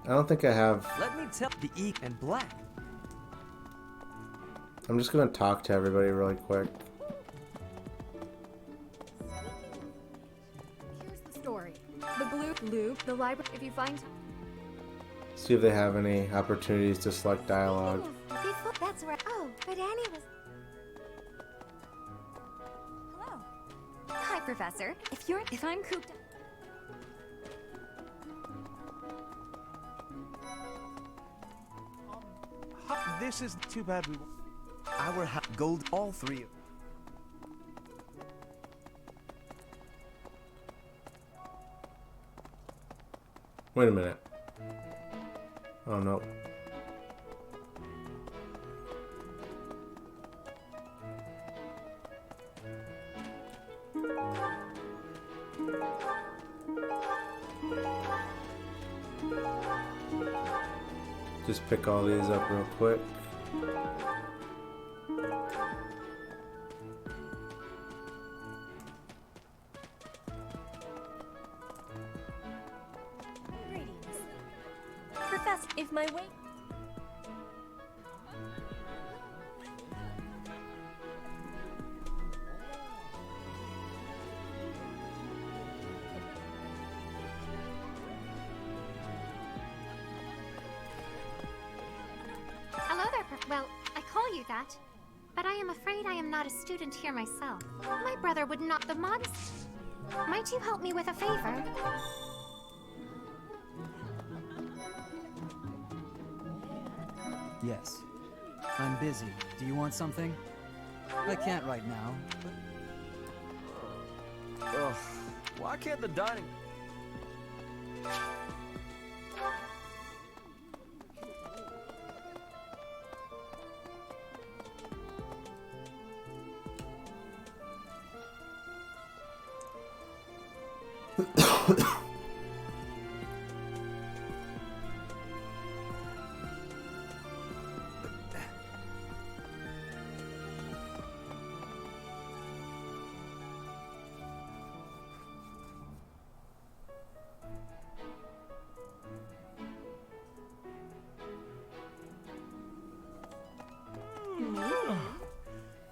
I don't think I have... Let me tell the E and black. I'm just gonna talk to everybody really quick. Here's the story. The blue loop, the library, if you find... See if they have any opportunities to select dialogue. That's right. Oh, but Annie was... Hello. Hi, Professor. If I'm cooped up... This is too bad we... Our gold, all three. Wait a minute. Oh no. Just pick all these up real quick. Greetings. Professor, if my way... Hello there, well, I call you that. But I am afraid I am not a student here myself. My brother would not the mods. Might you help me with a favor? Yes. I'm busy. Do you want something? I can't right now, but... Ugh. Why can't the dining...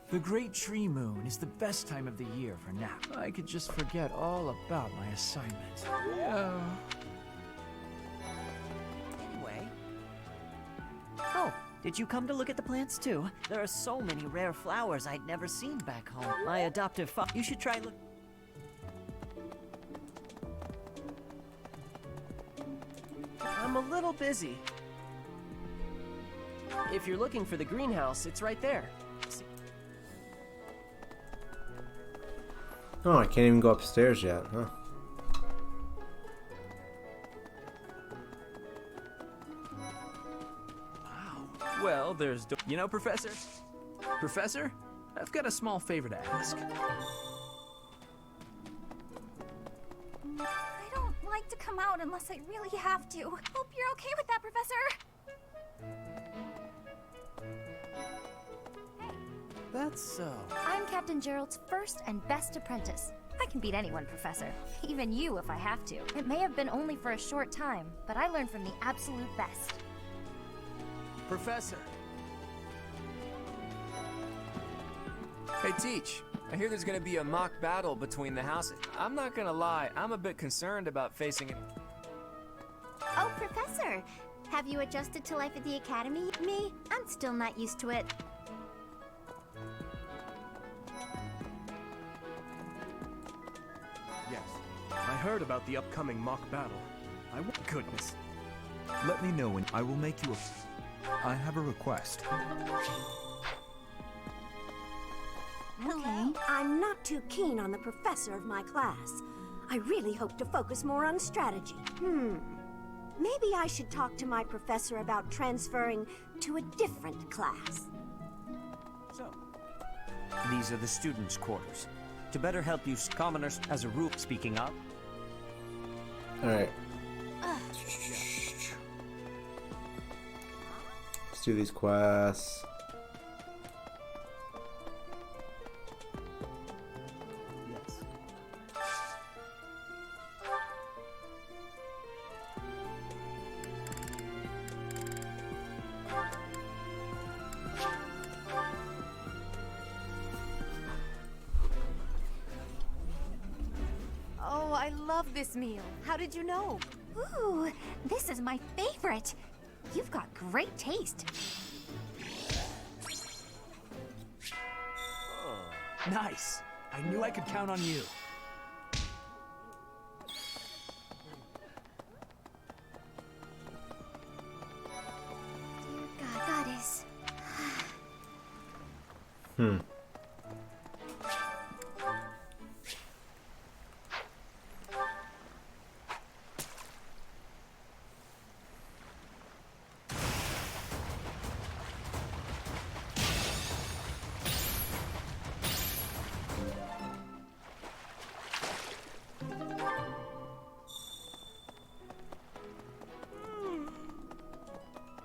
The Great Tree Moon is the best time of the year for nap. I could just forget all about my assignment. Yeah. Anyway. Oh, did you come to look at the plants too? There are so many rare flowers I'd never seen back home. My adoptive father. You should try look. I'm a little busy. If you're looking for the greenhouse, it's right there. Oh, I can't even go upstairs yet, huh? Well, there's... You know, Professor? Professor? I've got a small favor to ask. I don't like to come out unless I really have to. Hope you're okay with that, Professor. That's so. I'm Captain Gerald's first and best apprentice. I can beat anyone, Professor. Even you if I have to. It may have been only for a short time, but I learned from the absolute best. Professor. Hey, Teach. I hear there's gonna be a mock battle between the houses. I'm not gonna lie, I'm a bit concerned about facing it. Oh, Professor! Have you adjusted to life at the Academy? Me? I'm still not used to it. Yes. I heard about the upcoming mock battle. Goodness. Let me know when I will make you a... I have a request. Okay. I'm not too keen on the professor of my class. I really hope to focus more on strategy. Maybe I should talk to my professor about transferring to a different class. So, these are the students' quarters. To better help you commoners, as a rule, speaking up. Alright. Let's do these quests. Oh, I love this meal. How did you know? Ooh, this is my favorite. You've got great taste. Nice. I knew I could count on you. Dear Goddess.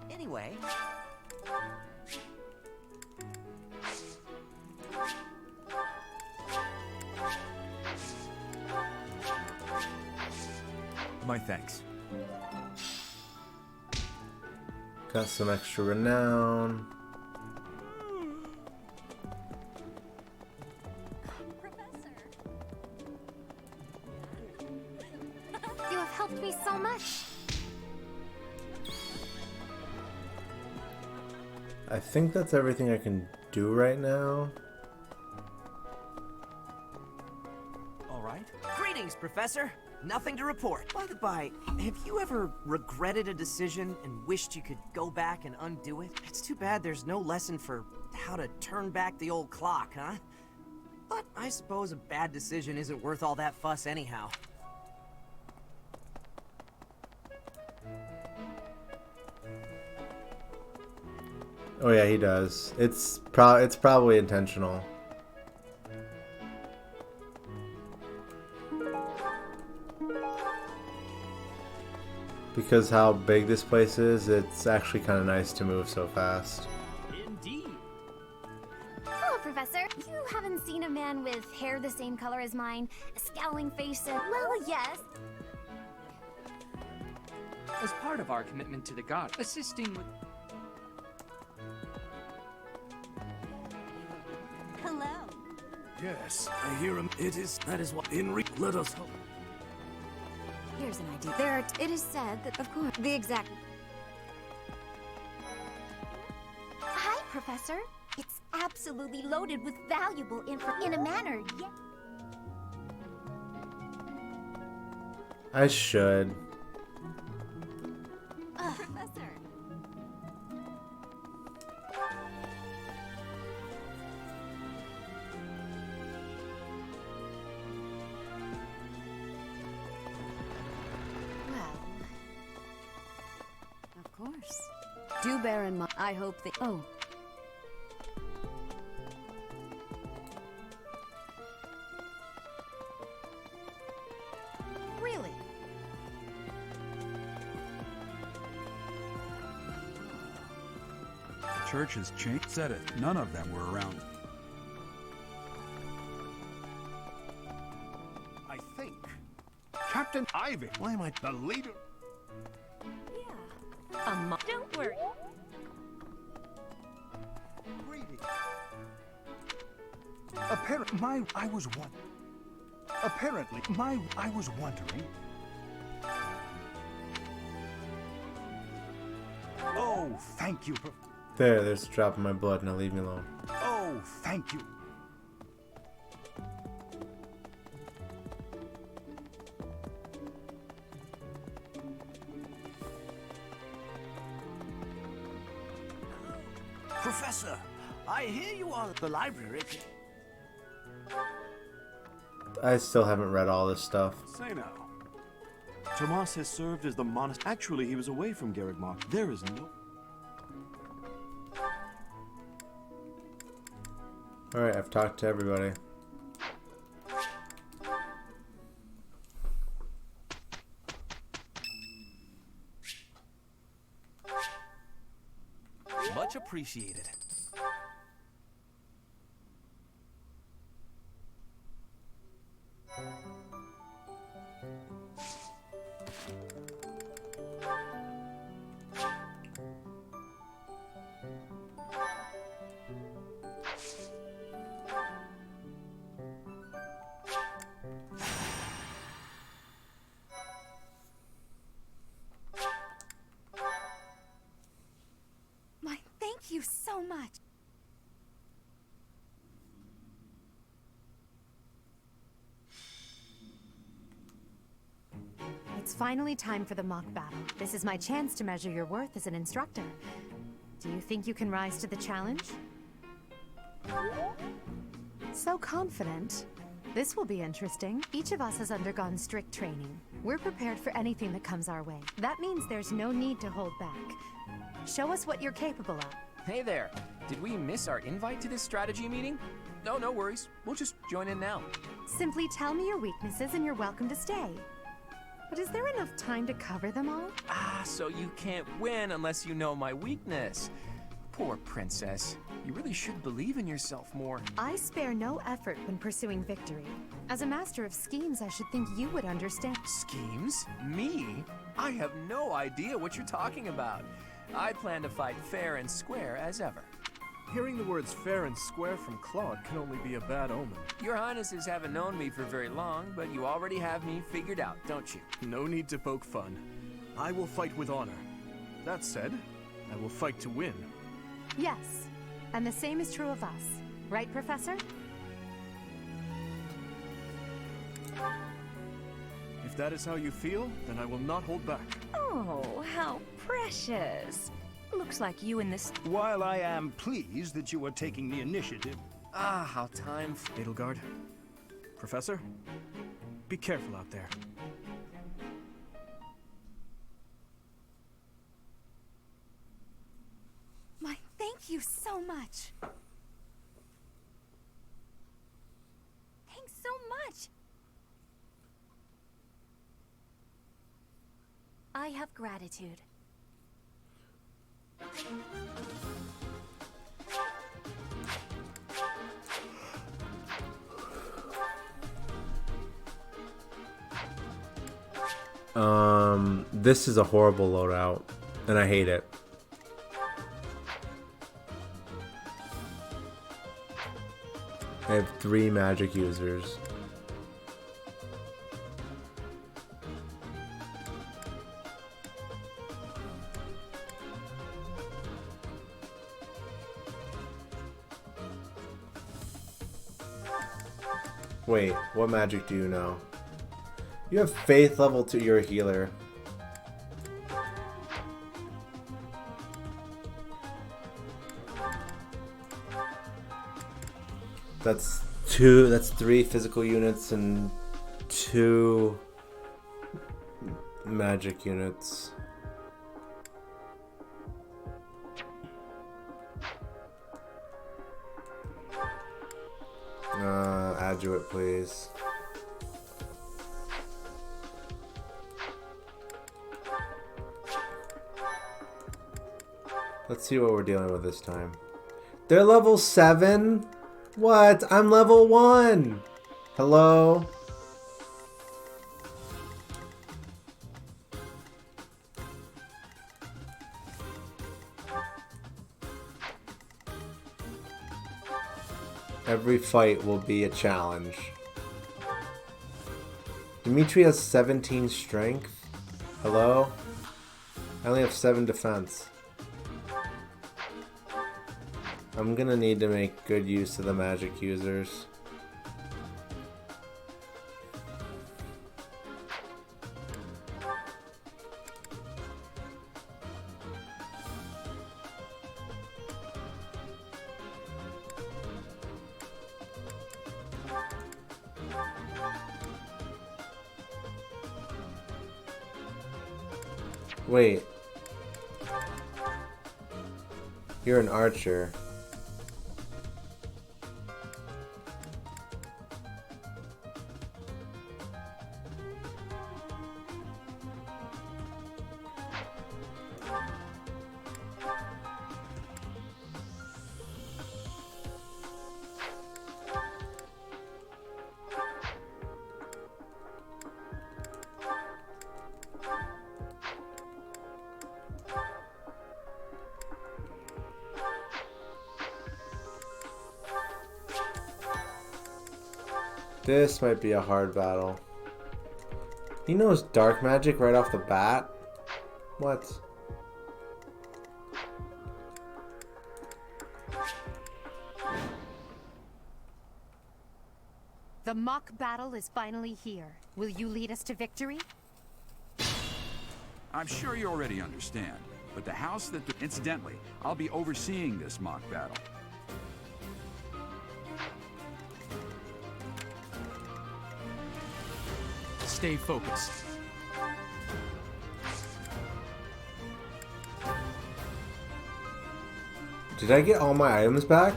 Anyway... My thanks. Got some extra renown. You have helped me so much. I think that's everything I can do right now. All right. Greetings, Professor. Nothing to report. By the by, have you ever regretted a decision and wished you could go back and undo it? It's too bad there's no lesson for how to turn back the old clock, huh? But I suppose a bad decision isn't worth all that fuss anyhow. Oh yeah, he does. It's probably intentional. Because how big this place is, it's actually kind of nice to move so fast. Indeed. Hello, Professor. You haven't seen a man with hair the same color as mine, a scowling face, and... Well, yes. As part of our commitment to the god, assisting with... Hello. Yes, I hear him. That is what let us hope. Here's an idea. It is said that, of course, the exact... Hi, Professor. It's absolutely loaded with valuable info in a manner, yet... I should. Do bear in mind, I hope that— Oh. Really? The church has changed. Said it. None of them were around. I think. Captain Ivy. Why am I the leader? Don't worry. Apparently, I was wondering. Oh, thank you. There's a drop in my blood. Now leave me alone. Oh, thank you. Professor, I hear you are at the library. I still haven't read all this stuff. Say now. Tomas has served as the monastery. Actually, he was away from Garrigmar. There is no... Alright, I've talked to everybody. Much appreciated. Thank you so much. It's finally time for the mock battle. This is my chance to measure your worth as an instructor. Do you think you can rise to the challenge? So confident. This will be interesting. Each of us has undergone strict training. We're prepared for anything that comes our way. That means there's no need to hold back. Show us what you're capable of. Hey there. Did we miss our invite to this strategy meeting? No, no worries. We'll just join in now. Simply tell me your weaknesses and you're welcome to stay. But is there enough time to cover them all? Ah, so you can't win unless you know my weakness. Poor princess. You really should believe in yourself more. I spare no effort when pursuing victory. As a master of schemes, I should think you would understand. Schemes? Me? I have no idea what you're talking about. I plan to fight fair and square as ever. Hearing the words fair and square from Claude can only be a bad omen. Your Highnesses haven't known me for very long, but you already have me figured out, don't you? No need to poke fun. I will fight with honor. That said, I will fight to win. Yes, and the same is true of us. Right, Professor? If that is how you feel, then I will not hold back. Oh, how precious. Looks like you and this... While I am pleased that you are taking the initiative... Ah, how time... Edelgard. Professor, be careful out there. Thank you so much. Thanks so much. I have gratitude. This is a horrible loadout, and I hate it. I have 3 magic users. Wait, what magic do you know? You have faith level 2, you're a healer. That's 3 physical units and 2 magic units. graduate, please. Let's see what we're dealing with this time. They're level 7? What? I'm level 1! Hello? Every fight will be a challenge. Dimitri has 17 strength. Hello? I only have 7 defense. I'm gonna need to make good use of the magic users. Wait. You're an archer. This might be a hard battle. He knows dark magic right off the bat? What? The mock battle is finally here. Will you lead us to victory? I'm sure you already understand, but the house that... Incidentally, I'll be overseeing this mock battle. Stay focused. Did I get all my items back?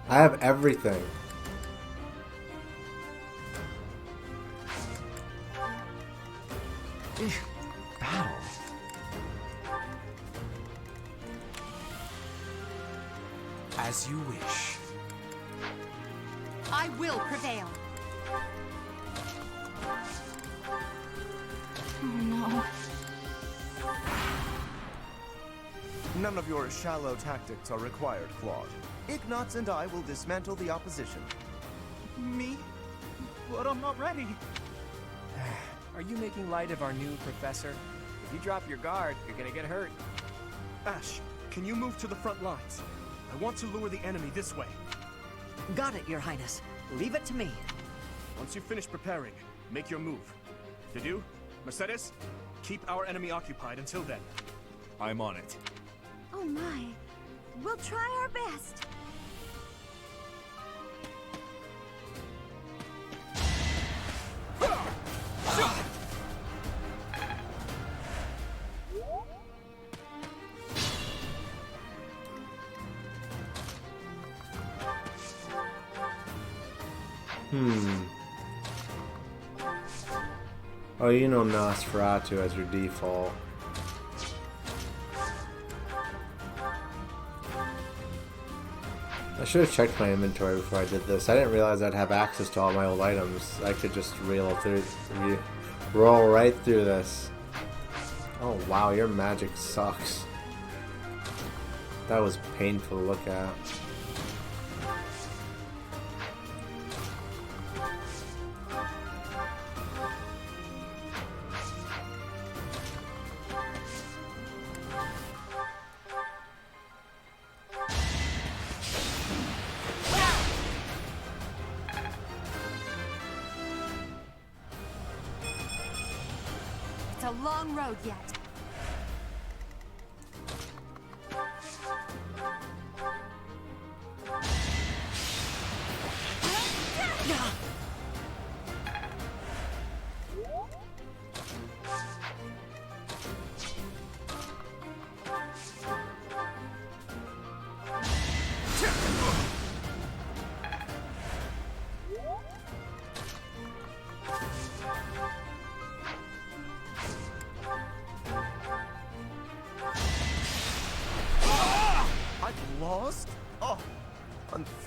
I have everything. Battle. As you wish. I will prevail. Oh no. None of your shallow tactics are required, Claude. Ignatz and I will dismantle the opposition. Me? But I'm not ready. Are you making light of our new professor? If you drop your guard, you're gonna get hurt. Ash, can you move to the front lines? I want to lure the enemy this way. Got it, Your Highness. Leave it to me. Once you finish preparing, make your move. Dedu, Mercedes, keep our enemy occupied until then. I'm on it. Oh my. We'll try our best. Oh, you know Nosferatu as your default. I should have checked my inventory before I did this. I didn't realize I'd have access to all my old items. I could just roll right through this. Oh wow, your magic sucks. That was painful to look at. It's a long road yet.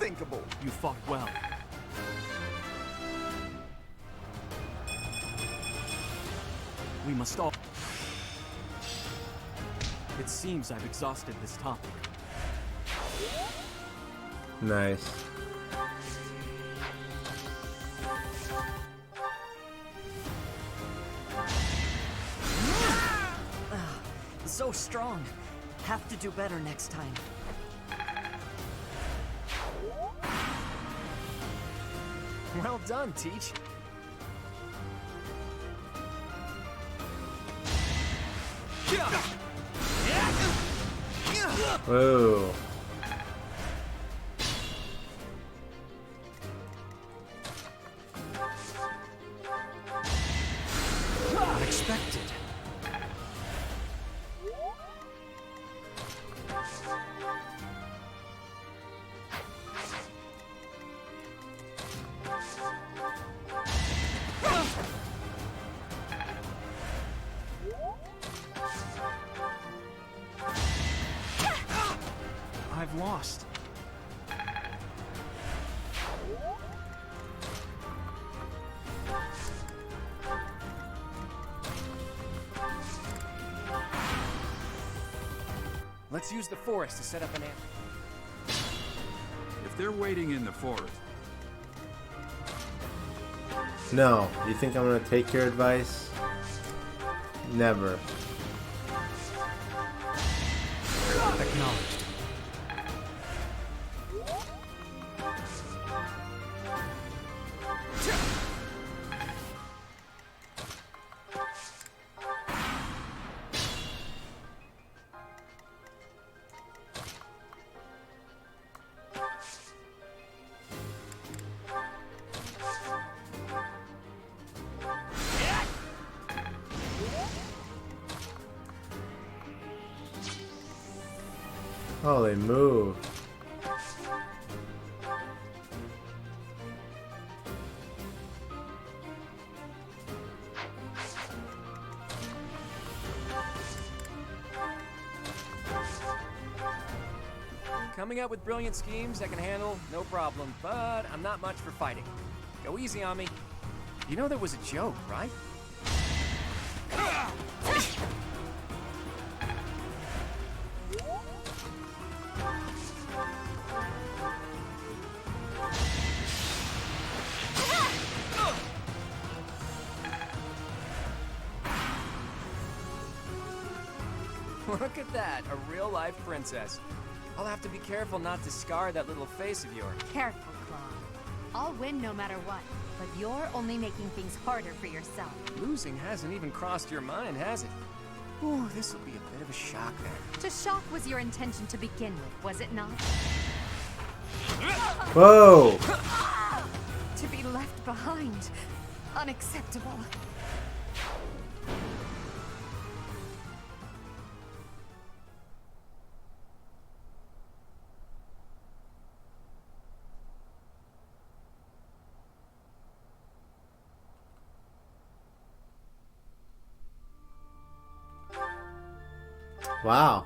unthinkable. You fought well. We must all... It seems I've exhausted this topic. Nice. So strong. Have to do better next time. Well done, Teach. Whoa. Unexpected. I've lost. Let's use the forest to set up an amp. If they're waiting in the forest, No. You think I'm gonna take your advice? Never. Acknowledged. Oh, they move. Coming up with brilliant schemes I can handle, no problem, but I'm not much for fighting. Go easy on me. You know that was a joke, right? Look at that, a real-life princess. I'll have to be careful not to scar that little face of yours. Careful, Claude. I'll win no matter what, but you're only making things harder for yourself. Losing hasn't even crossed your mind, has it? Ooh, this will be a bit of a shock then. To shock was your intention to begin with, was it not? Whoa! To be left behind. Unacceptable. Wow.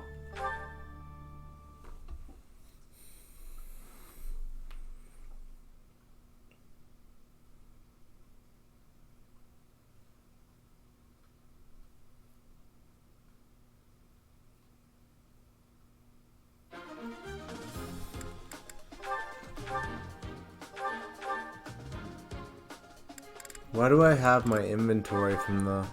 Why do I have my inventory from the...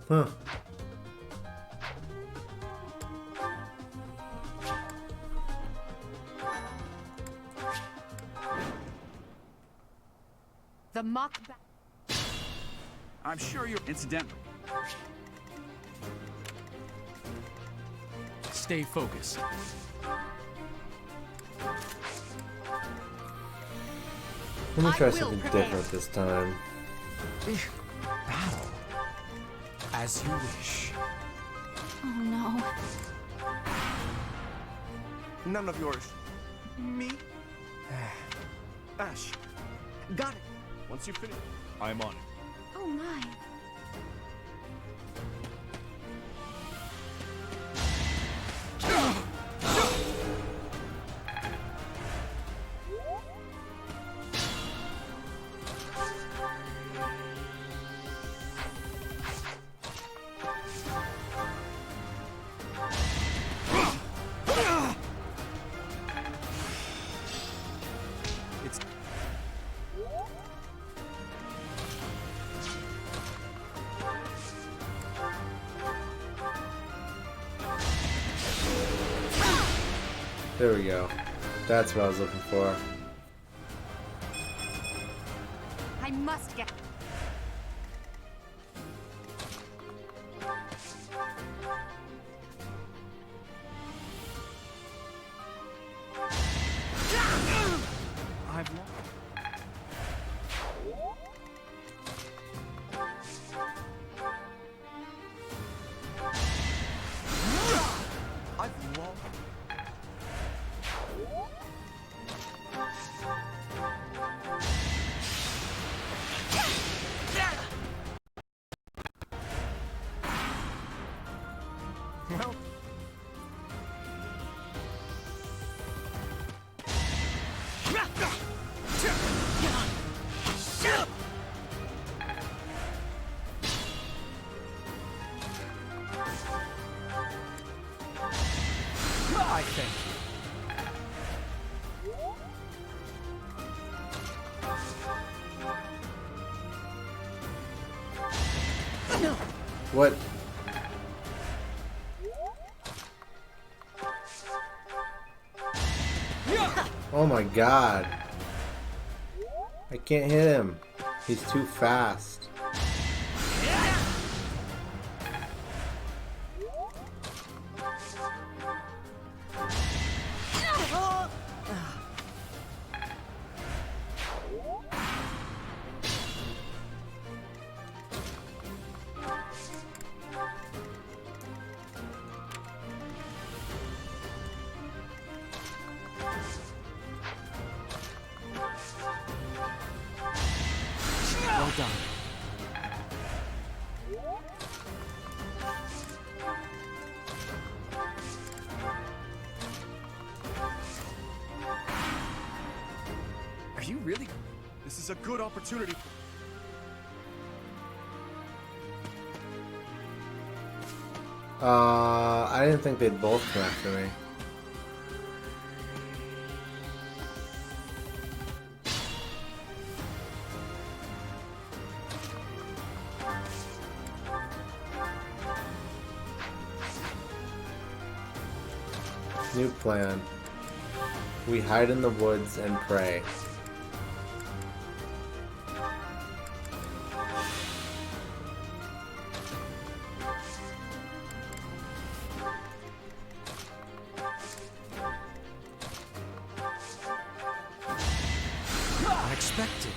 Huh. The mock I'm sure you're incidentally. Stay focused. Let me try something different this time. Battle. As you wish. Oh no. None of yours. Me? Ash. Got it. Once you finish, I'm on it. Oh my. There we go. That's what I was looking for. I must get... I've lost. I've lost. Well, I thank you. What? Oh my god. I can't hit him. He's too fast. Well done. Are you really? This is a good opportunity. I didn't think they'd both come after me. New plan. We hide in the woods and pray. Unexpected.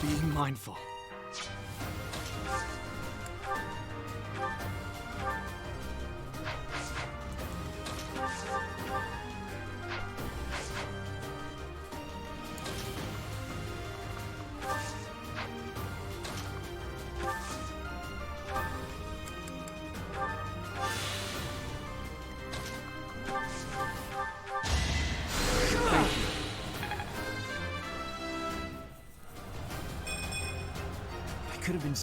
Be mindful. Could have been.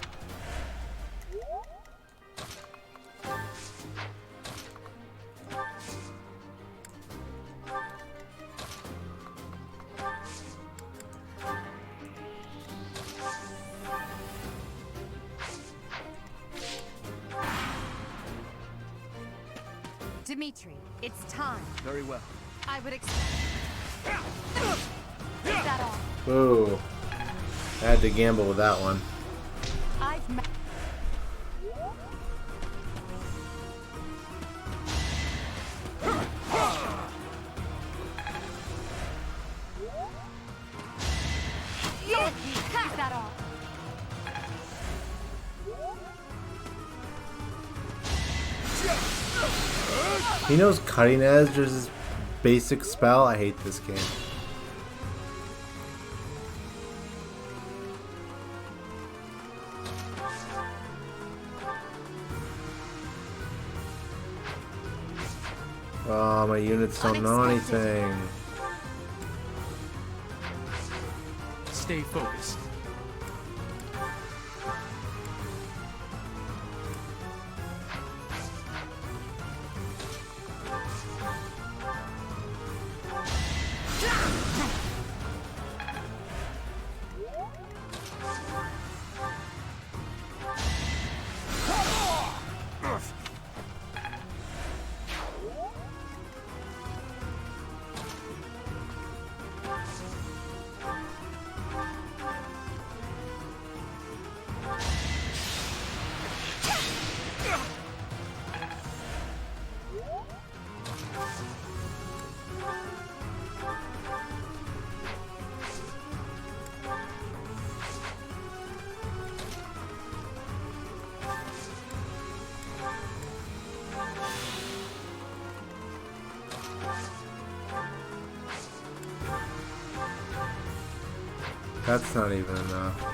Dimitri, it's time. Very well. I would expect. Is that all? Whoa. I had to gamble with that one. I've met. Is that all? He knows Cutting Edge is his basic spell. I hate this game. Oh, my units don't know anything. Stay focused. That's not even enough.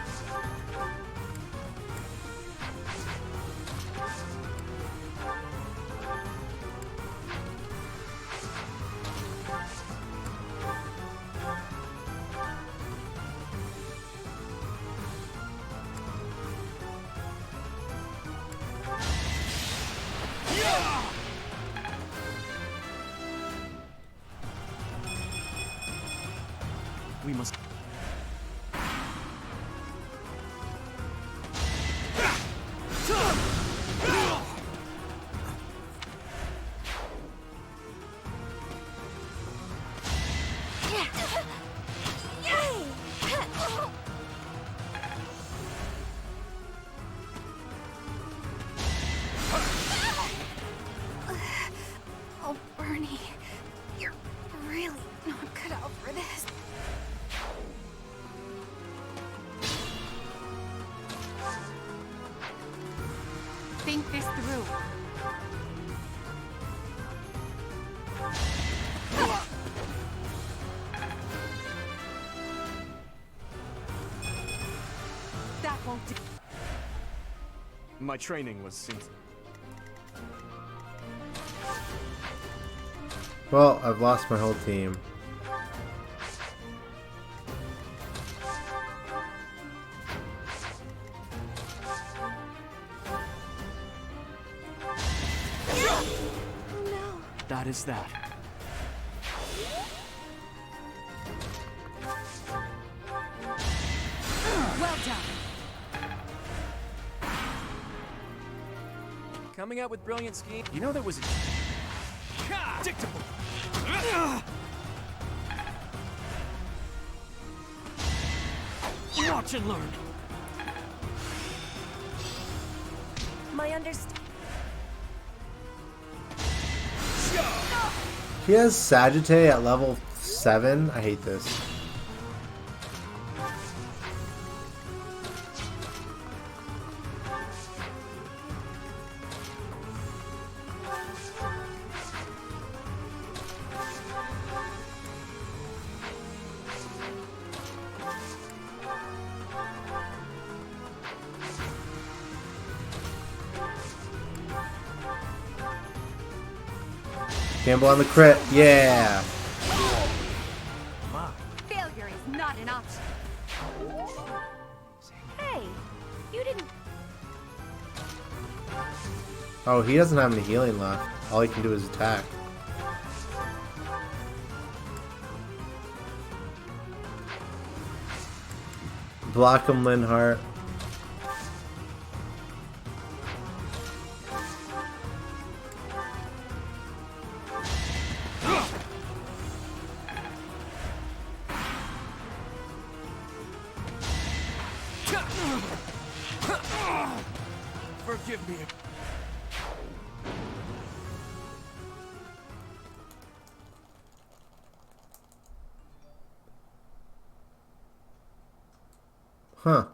We must. Oh, Bernie, you're really not cut out for this. Think this through. That won't do. My training was. Well, I've lost my whole team. That is that. Well done. Coming up with brilliant scheme. You know there was a... Dictable. Watch and learn. My understanding. He has Sagittae at level 7. I hate this. Gamble on the crit. Yeah. Failure is not an option. Hey, you didn't. Oh, he doesn't have any healing left. All he can do is attack. Block him, Linhart. Forgive me. Huh.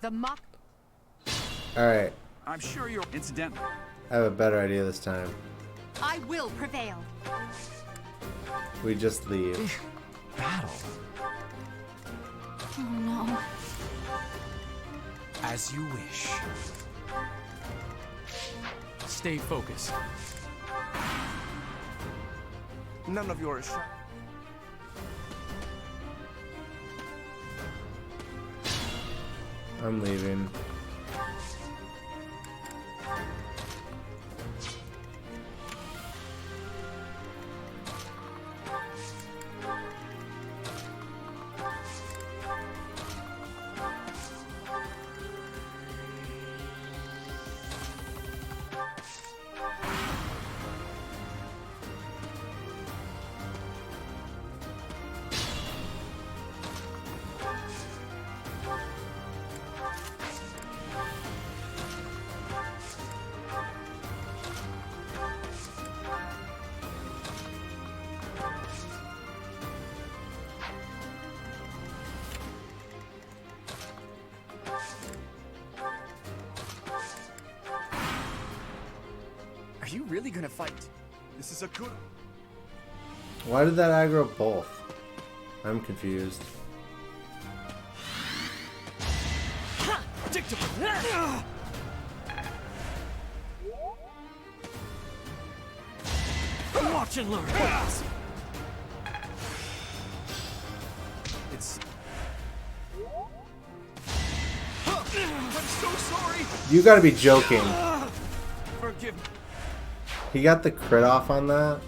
The mock. Alright. I'm sure you're incidental. I have a better idea this time. I will prevail. We just leave. Battle. Oh no. As you wish. Stay focused. None of your I'm leaving. Are you really gonna fight? This is a good. Why did that aggro both? I'm confused. Watch and learn. It's... I'm so sorry. You gotta be joking. Forgive me. He got the crit off on that?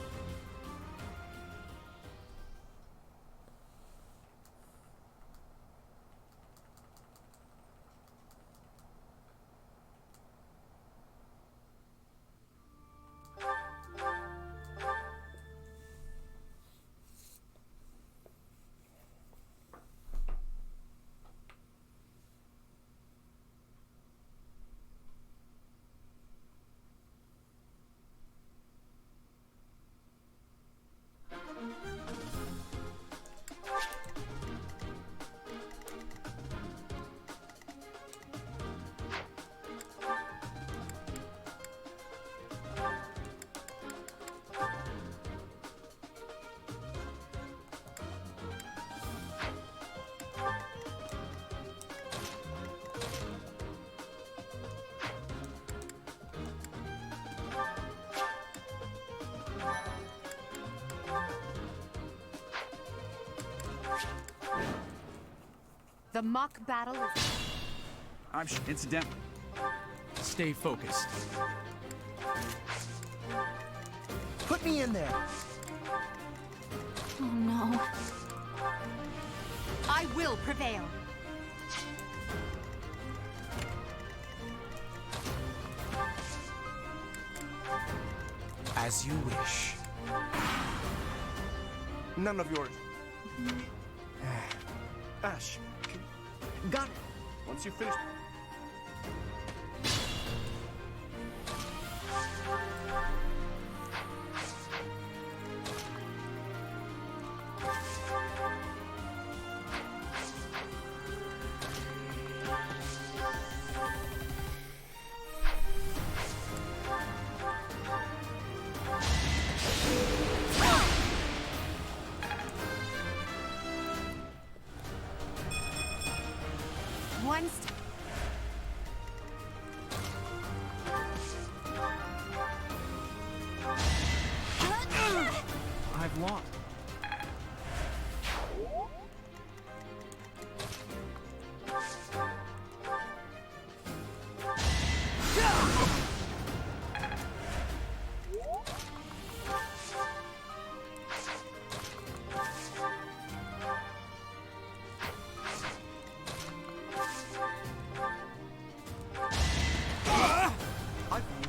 The mock battle is... I'm incidental. Stay focused. Put me in there. Oh no. I will prevail. As you wish. None of yours. Ash. Got it. Once you finish. One step. I've lost.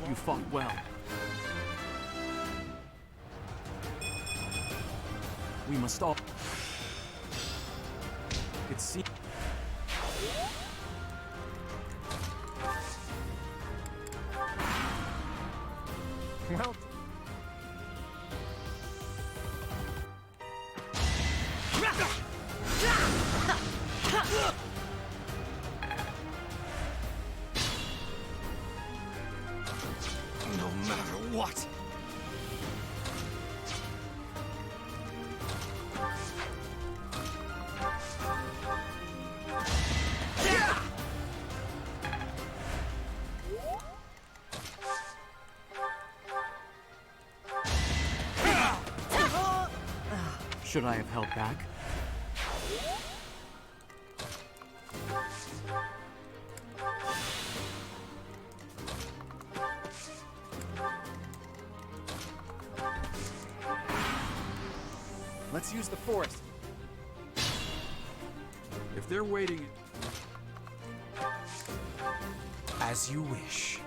You fought well. We must all... It seems... Well... No matter what. Should I have held back? Let's use the forest. If they're waiting... As you wish.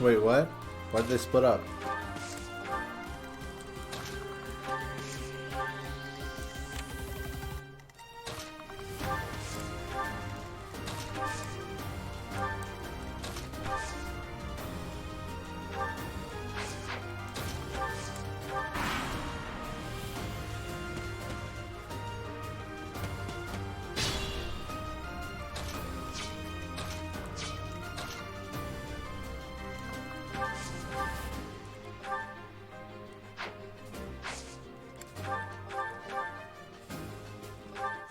Wait, what? Why'd they split up?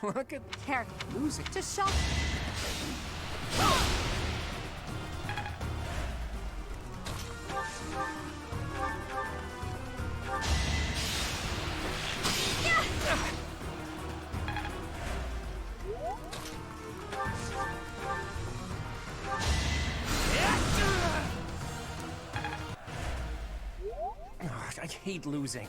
Look at Here, losing. to shock. I hate losing.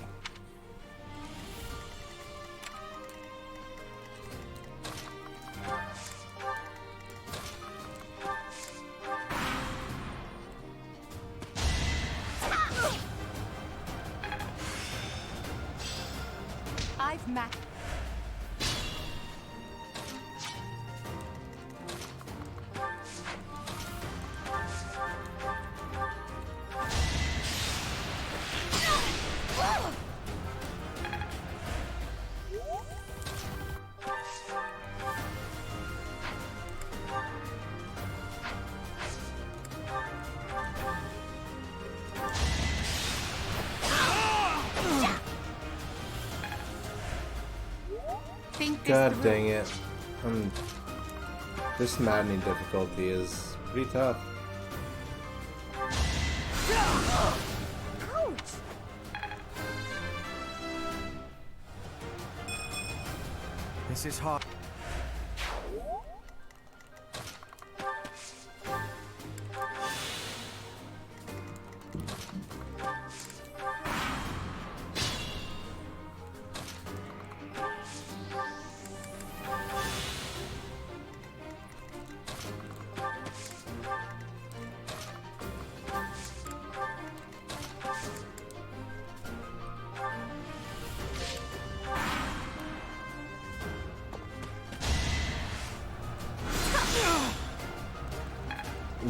I've met. God dang it. This maddening difficulty is pretty tough. This is hard.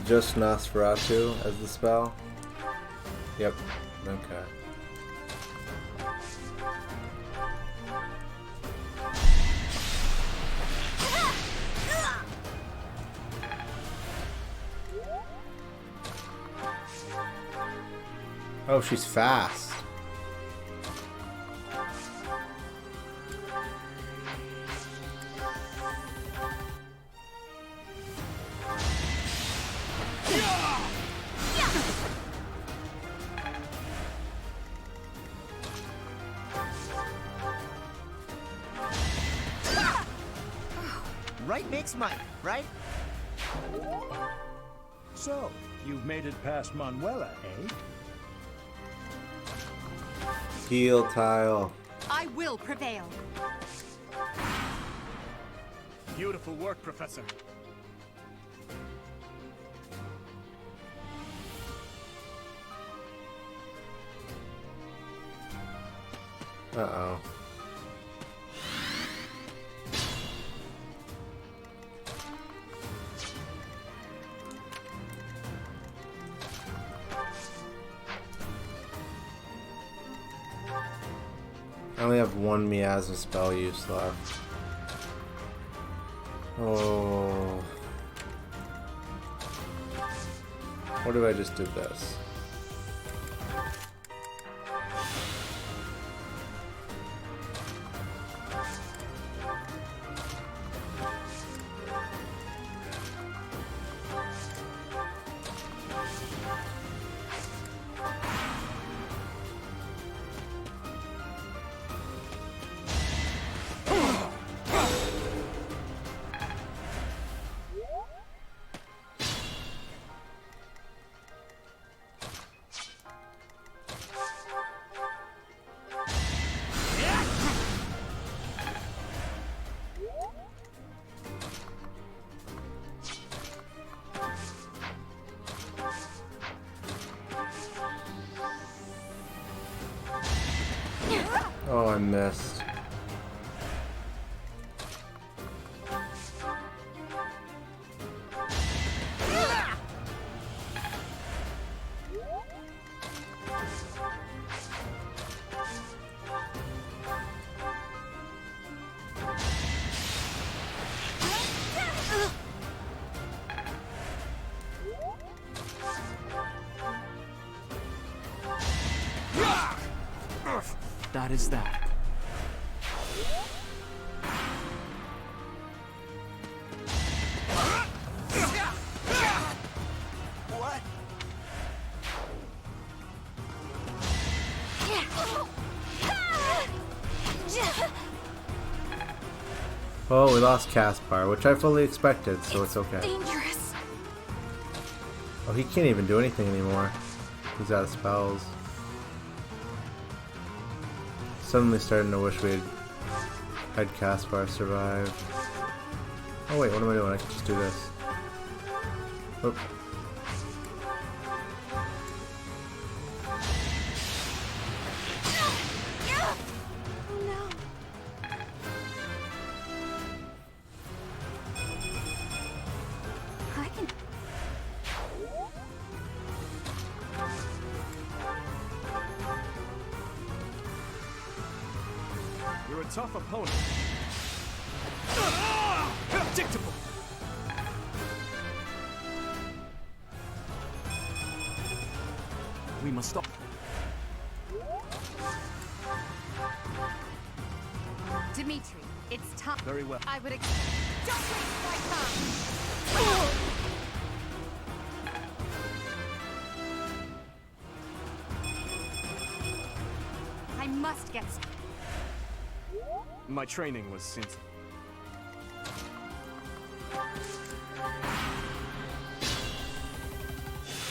Just Nosferatu as the spell? Yep. Okay. Oh, she's fast. Right makes might, right? So, you've made it past Manuela, eh? Heal tile. I will prevail. Beautiful work, Professor. Uh-oh. I only have one miasma spell use left. Oh. What if I just did this? Oh, I missed. That is that. What? Well, we lost Caspar, which I fully expected, so it's okay. Dangerous. Oh, he can't even do anything anymore. He's out of spells. Suddenly starting to wish we had Caspar survive. Oh wait, what am I doing? I can just do this. Oop. You're a tough opponent. Predictable. We must stop. Dimitri, it's time. Very well. I would expect. Don't waste my time! I must get. My training was since.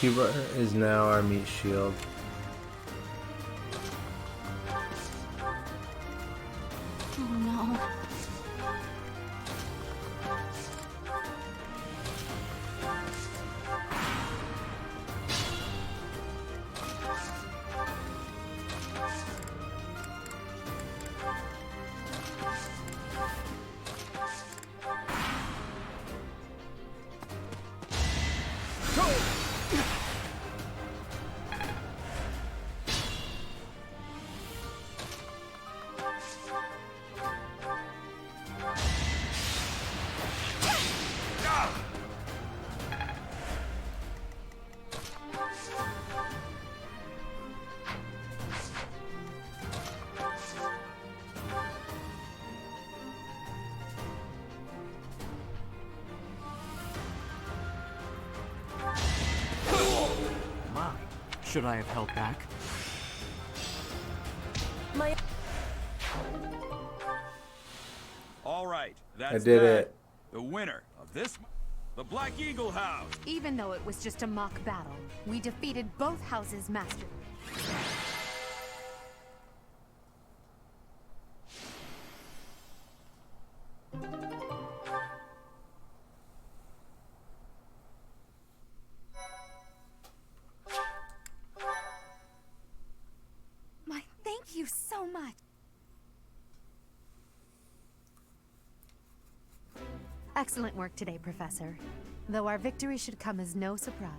Hubert is now our meat shield. Oh no. Should I have held back? My... All right, I that's did that. it. The winner of this, the Black Eagle House. Even though it was just a mock battle, we defeated both houses' master. Thank you so much. Excellent work today, Professor. Though our victory should come as no surprise.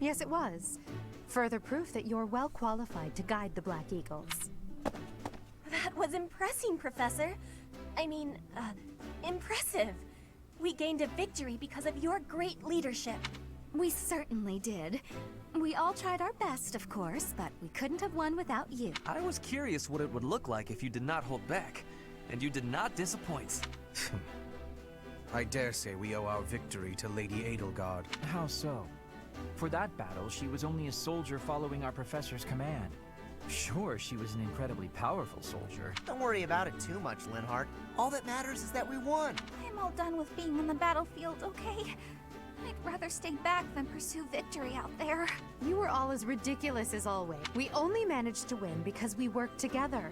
Yes, it was. Further proof that you're well qualified to guide the Black Eagles. That was impressing, Professor. I mean, impressive. We gained a victory because of your great leadership. We certainly did. We all tried our best, of course, but we couldn't have won without you. I was curious what it would look like if you did not hold back, and you did not disappoint. I dare say we owe our victory to Lady Edelgard. How so? For that battle, she was only a soldier following our professor's command. Sure, she was an incredibly powerful soldier. Don't worry about it too much, Linhart. All that matters is that we won. I'm all done with being on the battlefield, okay? I'd rather stay back than pursue victory out there. You were all as ridiculous as always. We only managed to win because we worked together.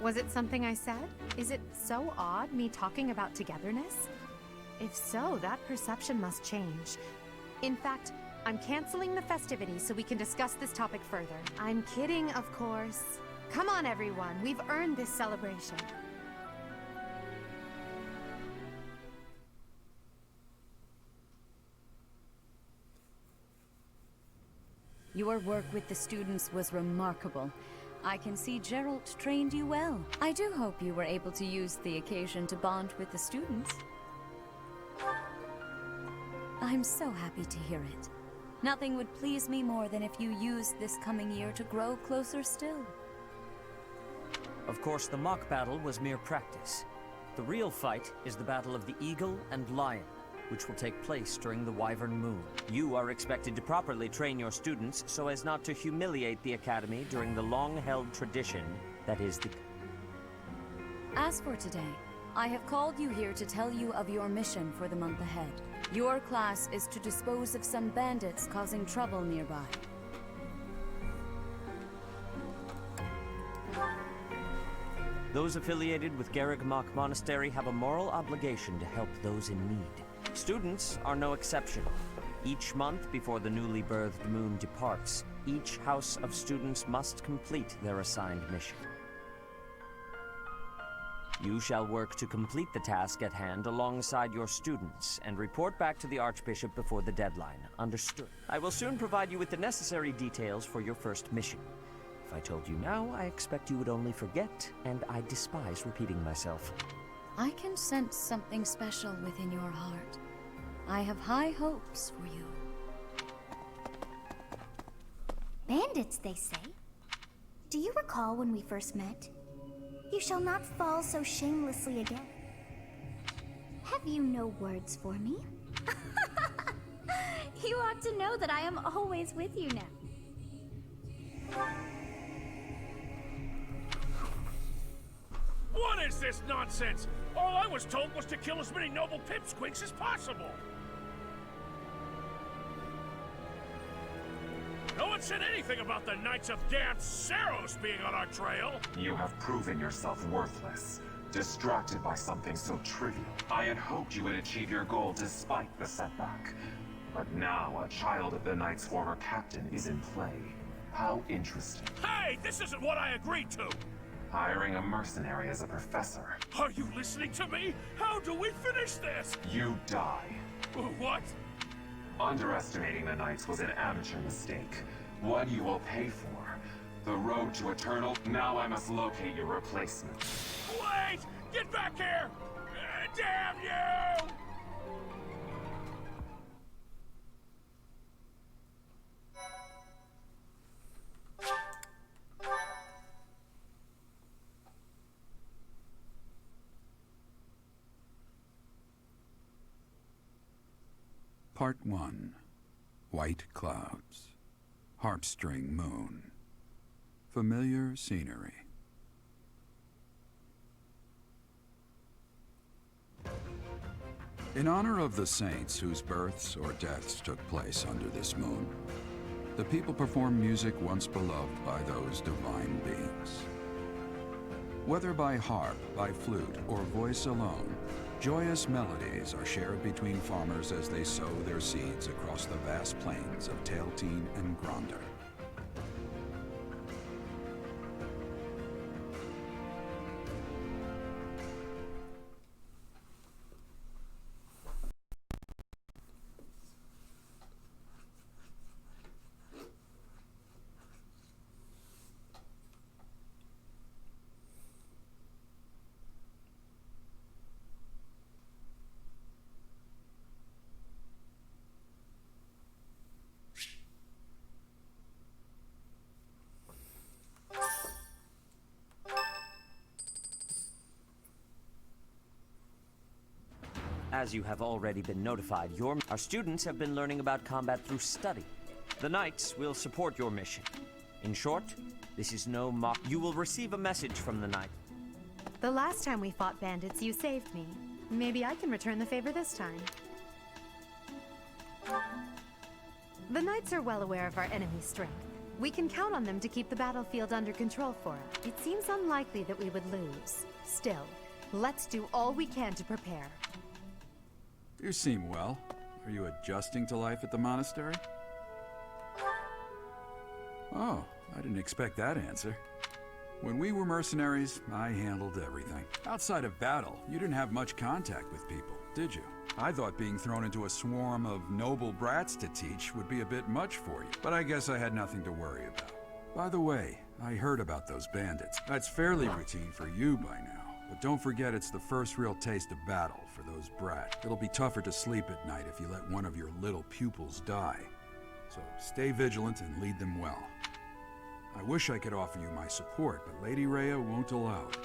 Was it something I said? Is it so odd, me talking about togetherness? If so, that perception must change. In fact, I'm canceling the festivities so we can discuss this topic further. I'm kidding, of course. Come on, everyone. We've earned this celebration. Your work with the students was remarkable. I can see Geralt trained you well. I do hope you were able to use the occasion to bond with the students. I'm so happy to hear it. Nothing would please me more than if you used this coming year to grow closer still. Of course, the mock battle was mere practice. The real fight is the battle of the Eagle and Lion, which will take place during the Wyvern Moon. You are expected to properly train your students so as not to humiliate the Academy during the long-held tradition that is the... As for today, I have called you here to tell you of your mission for the month ahead. Your class is to dispose of some bandits causing trouble nearby. Those affiliated with Garreg Monastery have a moral obligation to help those in need. Students are no exception. Each month before the newly birthed moon departs, each house of students must complete their assigned mission. You shall work to complete the task at hand alongside your students and report back to the Archbishop before the deadline. Understood. I will soon provide you with the necessary details for your first mission. If I told you now, I expect you would only forget, and I despise repeating myself. I can sense something special within your heart. I have high hopes for you. Bandits, they say. Do you recall when we first met? You shall not fall so shamelessly again. Have you no words for me? You ought to know that I am always with you now. What is this nonsense? All I was told was to kill as many noble pipsqueaks as possible. No one said anything about the Knights of Damned Saros being on our trail. You have proven yourself worthless, distracted by something so trivial. I had hoped you would achieve your goal despite the setback. But now a child of the Knight's former captain is in play. How interesting. Hey, this isn't what I agreed to! Hiring a mercenary as a professor. Are you listening to me? How do we finish this? You die. What? Underestimating the Knights was an amateur mistake. One you will pay for. The road to Eternal. Now I must locate your replacement. Wait! Get back here! Damn you! Part 1. White clouds. Heartstring moon. Familiar scenery. In honor of the saints whose births or deaths took place under this moon, the people perform music once beloved by those divine beings. Whether by harp, by flute, or voice alone, joyous melodies are shared between farmers as they sow their seeds across the vast plains of Tailteen and Gronder. As you have already been notified, our students have been learning about combat through study. The Knights will support your mission. In short, this is no mock. You will receive a message from the Knight. The last time we fought bandits, you saved me. Maybe I can return the favor this time. The Knights are well aware of our enemy's strength. We can count on them to keep the battlefield under control for us. It seems unlikely that we would lose. Still, let's do all we can to prepare. You seem well. Are you adjusting to life at the monastery? Oh, I didn't expect that answer. When we were mercenaries, I handled everything. Outside of battle, you didn't have much contact with people, did you? I thought being thrown into a swarm of noble brats to teach would be a bit much for you, but I guess I had nothing to worry about. By the way, I heard about those bandits. That's fairly routine for you by now. But don't forget it's the first real taste of battle for those brats. It'll be tougher to sleep at night if you let one of your little pupils die. So stay vigilant and lead them well. I wish I could offer you my support, but Lady Rhea won't allow it.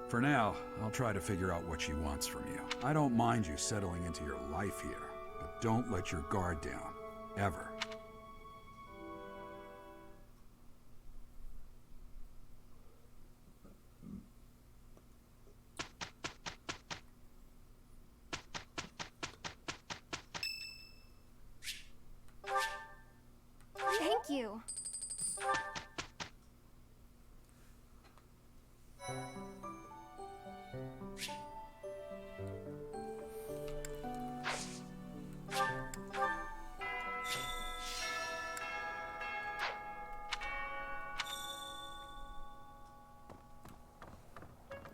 For now, I'll try to figure out what she wants from you. I don't mind you settling into your life here, but don't let your guard down. Ever. Thank you.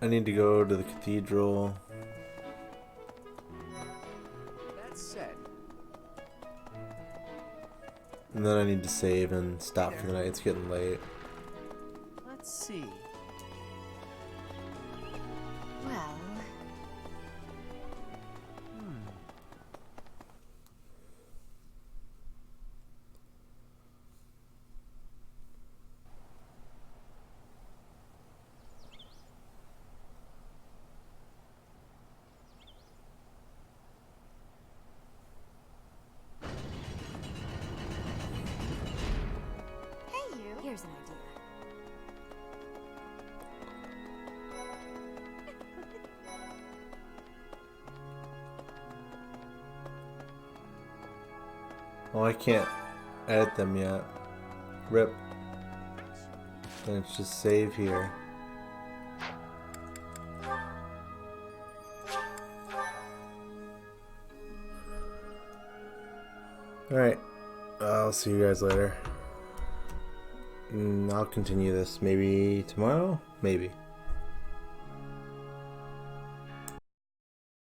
I need to go to the cathedral. That said, And then I need to save and stop for the night. It's getting late. Let's see. Well... Here's an idea. Oh, I can't edit them yet. Rip. Let's just save here. Alright. I'll see you guys later. I'll continue this maybe tomorrow? Maybe.